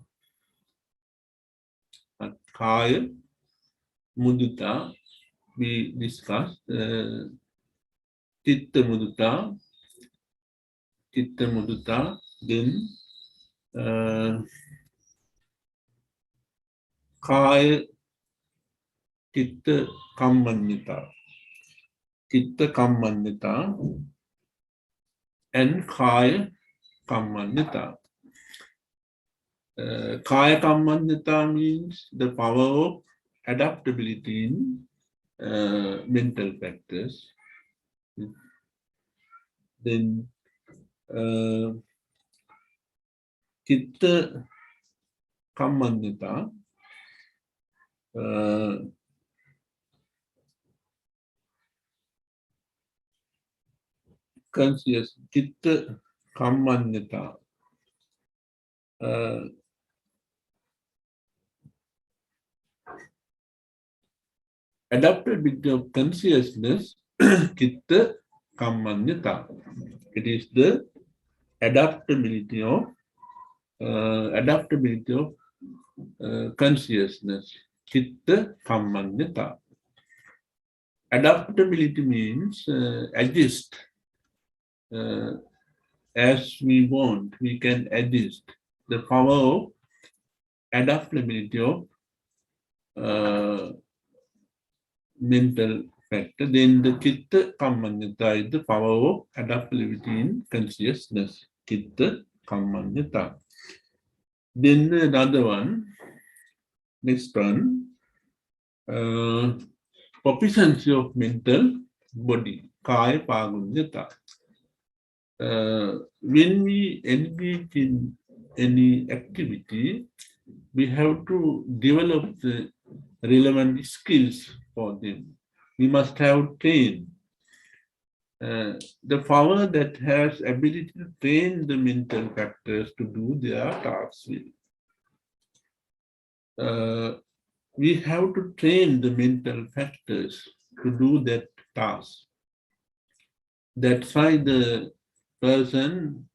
Kaya Mudita, we discussed. Chitta Mudita, then Kaya Chitta Kammanyata. Chitta Kammanyata and Kaya Kammanyata. Kaya Kammanyata means the power of adaptability in mental factors. Then Chitta Kammanyata conscious Chitta Kammanyata adaptability of consciousness, Chitta Kammanyata. It is the adaptability of consciousness, Chitta Kammanyata. Adaptability means adjust as we want, we can adjust the power of adaptability of mental factor. Then the chitta kammanyata is the power of adaptability in consciousness. Chitta kammanyata. Then another one, next one, proficiency of mental body, kaya pagunyata. When we engage in any activity, we have to develop the relevant skills for them. We must have trained. The power that has ability to train the mental factors to do their tasks with. We have to train the mental factors to do that task. That's why the person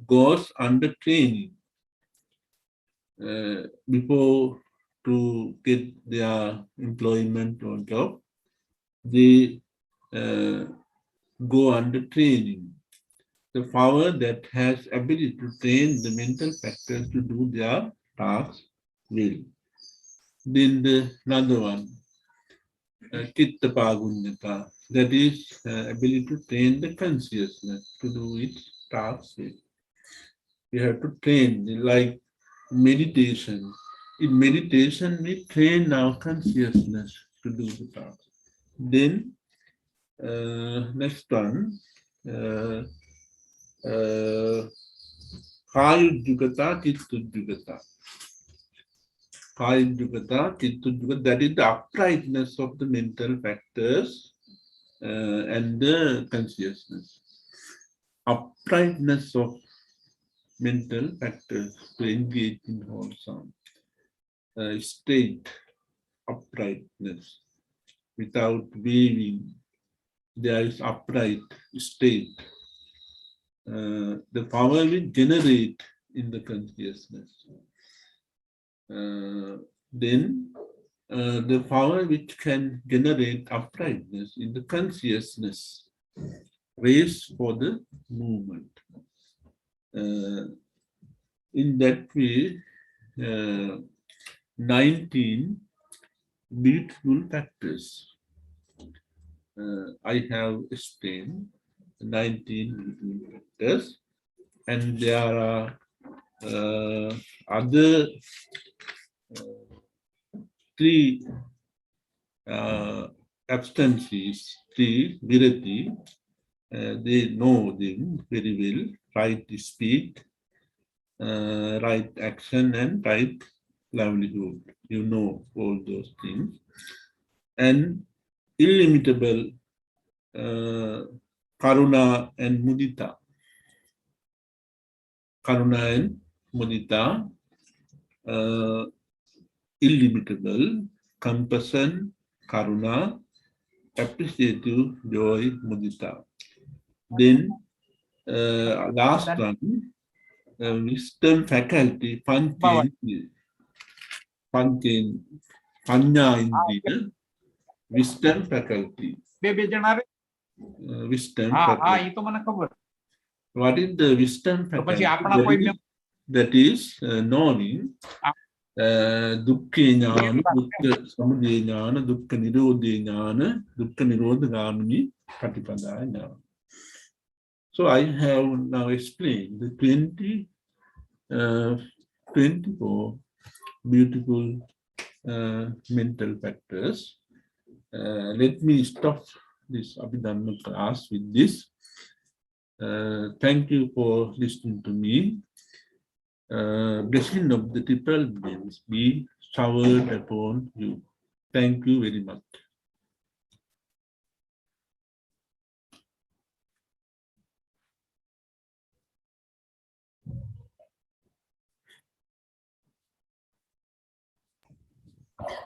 goes under training before to get their employment or job. They go under training. The power that has ability to train the mental factors to do their tasks will. Then another one, Chitta Pagunyata, that is ability to train the consciousness to do its tasks with. We have to train, like meditation. In meditation, we train our consciousness to do the task. Then, next one, Kayudyugata, Chittudhyugata. Kayudyugata, Chittudhyugata, that is the uprightness of the mental factors and the consciousness. Uprightness of mental factors to engage in wholesome state, uprightness, without waving. There is upright state. The power will generate in the consciousness. Then the power which can generate uprightness in the consciousness race for the movement. In that way, 19 beautiful factors I have explained, 19 beautiful factors, and there are other 3 abstencies, 3 virati. They know them very well, right speech, right action, and right livelihood. You know all those things. And illimitable karuna and mudita. Karuna and mudita, illimitable, compassion, karuna, appreciative, joy, mudita. Then last one, wisdom faculty, panya indriya, wisdom faculty. Wisdom faculty. What is the wisdom faculty? That is knowing dukkha jnana, dukkha samudaya jnana, dukkha nirodha jnana, dukkha nirodha gamini patipada jnana. So I have now explained the 24 beautiful mental factors. Let me stop this Abhidhamma class with this. Thank you for listening to me. Blessing of the triple beings be showered upon you. Thank you very much.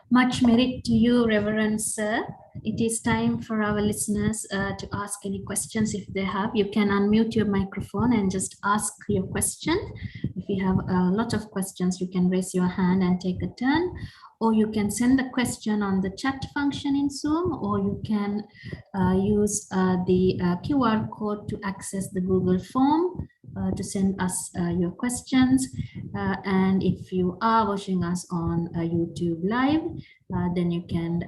Much merit to you, Reverend Sir. It is time for our listeners to ask any questions if they have. You can unmute your microphone and just ask your question. If you have a lot of questions, you can raise your hand and take a turn. or you can send the question on the chat function in Zoom, or you can use the QR code to access the Google form to send us your questions. And if you are watching us on YouTube Live, then you can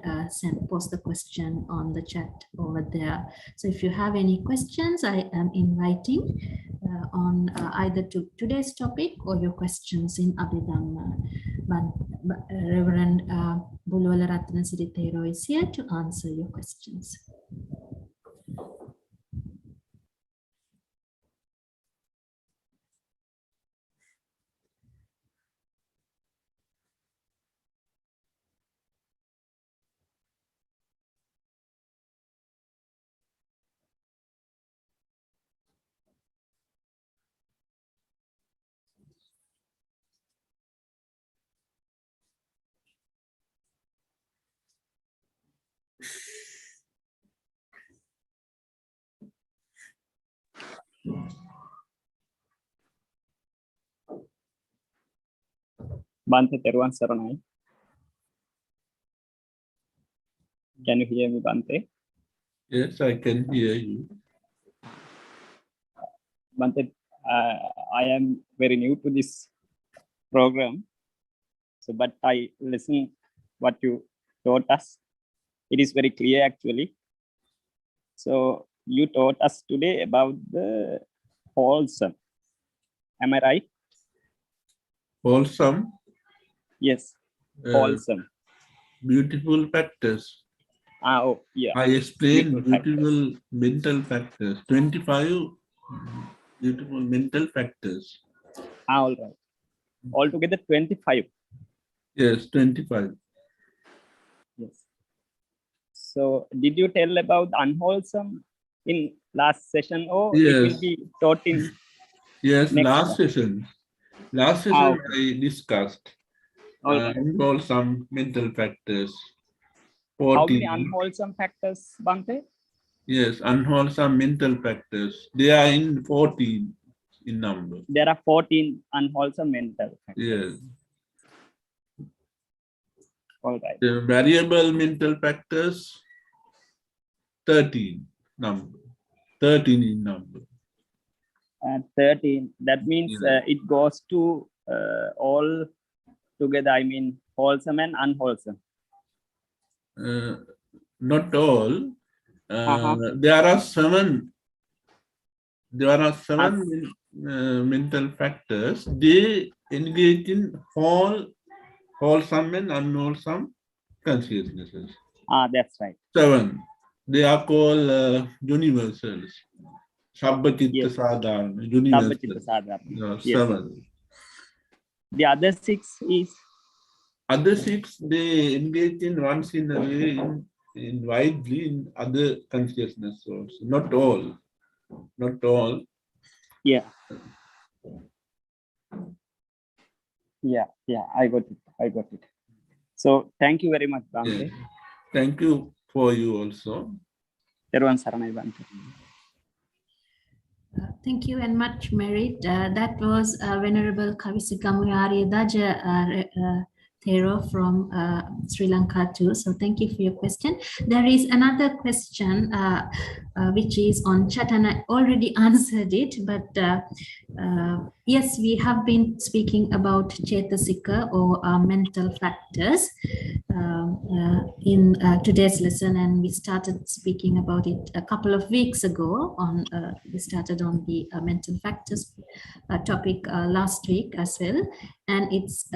post the question on the chat over there. So if you have any questions, I am inviting on either to today's topic or your questions in Abhidhamma. Reverend Bulwala Ratnasiri Thero is here to answer your questions. Bante Teruan Saranai. Can you hear me, Bante? Yes, I can hear you. Bante, I am very new to this program. So, but I listen what you taught us. It is very clear actually. So you taught us today about the wholesome. Am I right? Wholesome. Yes, wholesome. Beautiful factors. Oh, yeah. I explained beautiful mental factors. 25 beautiful mental factors. All right. Altogether 25. Yes, 25. Yes. So did you tell about unwholesome in last session, or yes. it will be taught in yes, next last session. Last session okay. I discussed Right. unwholesome mental factors. 14. How many 14. unwholesome factors, Bante? Yes, unwholesome mental factors. They are in 14 in number. There are 14 unwholesome mental factors. Yes. All right. The variable mental factors, 13 number. 13 in number. 13. That means it goes to all together. I mean, wholesome and unwholesome. Not all. There are seven. There are seven mental factors. They engage in wholesome and unwholesome consciousnesses. That's right. 7. They are called universals. Sabbachitta sadharana. Universals. Yes. 7. The other 6 is? Other 6, they engage in once in a way in widely in other consciousness also. Not all. Not all. Yeah. I got it. So thank you very much, Bante. Yeah. Thank you for you also. Thank you and much merit. That was Venerable Kavisikamu Daja Thero from Sri Lanka too. So thank you for your question. There is another question which is on chat, and I already answered it, but yes, we have been speaking about Chetasika or mental factors in today's lesson, and we started speaking about it a couple of weeks ago. We started on the mental factors topic last week as well, and it's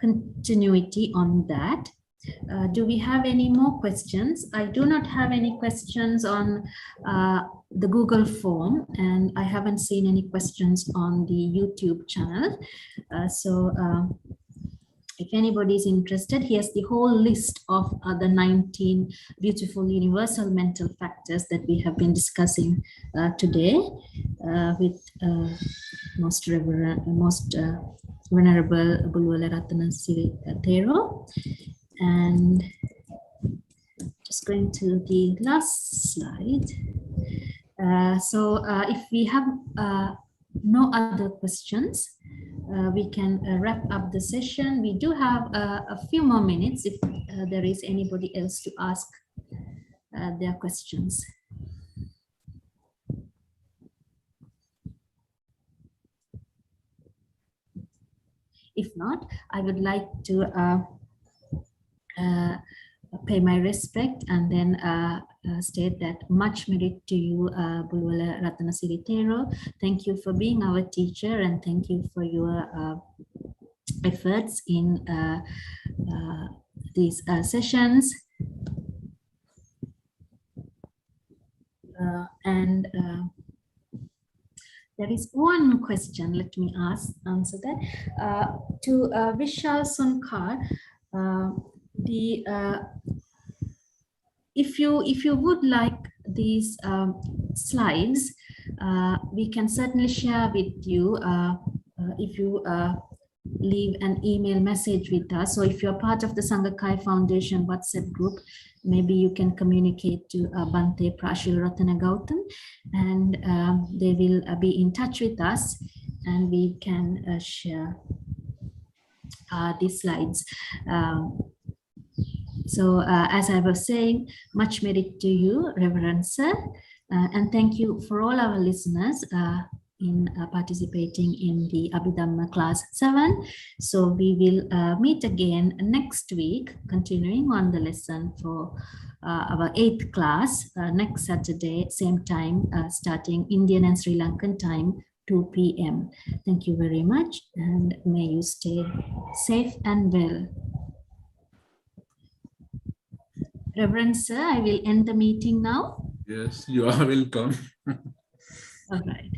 continuity on that. Do we have any more questions? I do not have any questions on the Google form, and I haven't seen any questions on the YouTube channel. If anybody is interested, here's the whole list of the 19 beautiful universal mental factors that we have been discussing today with most Venerable Bulwala Ratnasiri Thero. And just going to the last slide. If we have no other questions, we can wrap up the session. We do have a few more minutes if there is anybody else to ask their questions. If not, I would like to pay my respect and then state that much merit to you, Bulwala Ratanasiri Tero. Thank you for being our teacher and thank you for your efforts in these sessions. There is one question, let me answer that. To Vishal Sonkar, if you would like these slides, we can certainly share with you if you leave an email message with us. So if you're part of the Sangakai Foundation WhatsApp group, maybe you can communicate to Bante Prashil Ratana Gautam, and they will be in touch with us and we can share these slides. So as I was saying, much merit to you, Reverend Sir, and thank you for all our listeners in participating in the Abhidhamma class 7. So we will meet again next week, continuing on the lesson for our 8th class next Saturday, same time, starting Indian and Sri Lankan time, 2 p.m. Thank you very much, and may you stay safe and well. Reverend Sir, I will end the meeting now. Yes, you are welcome. All right.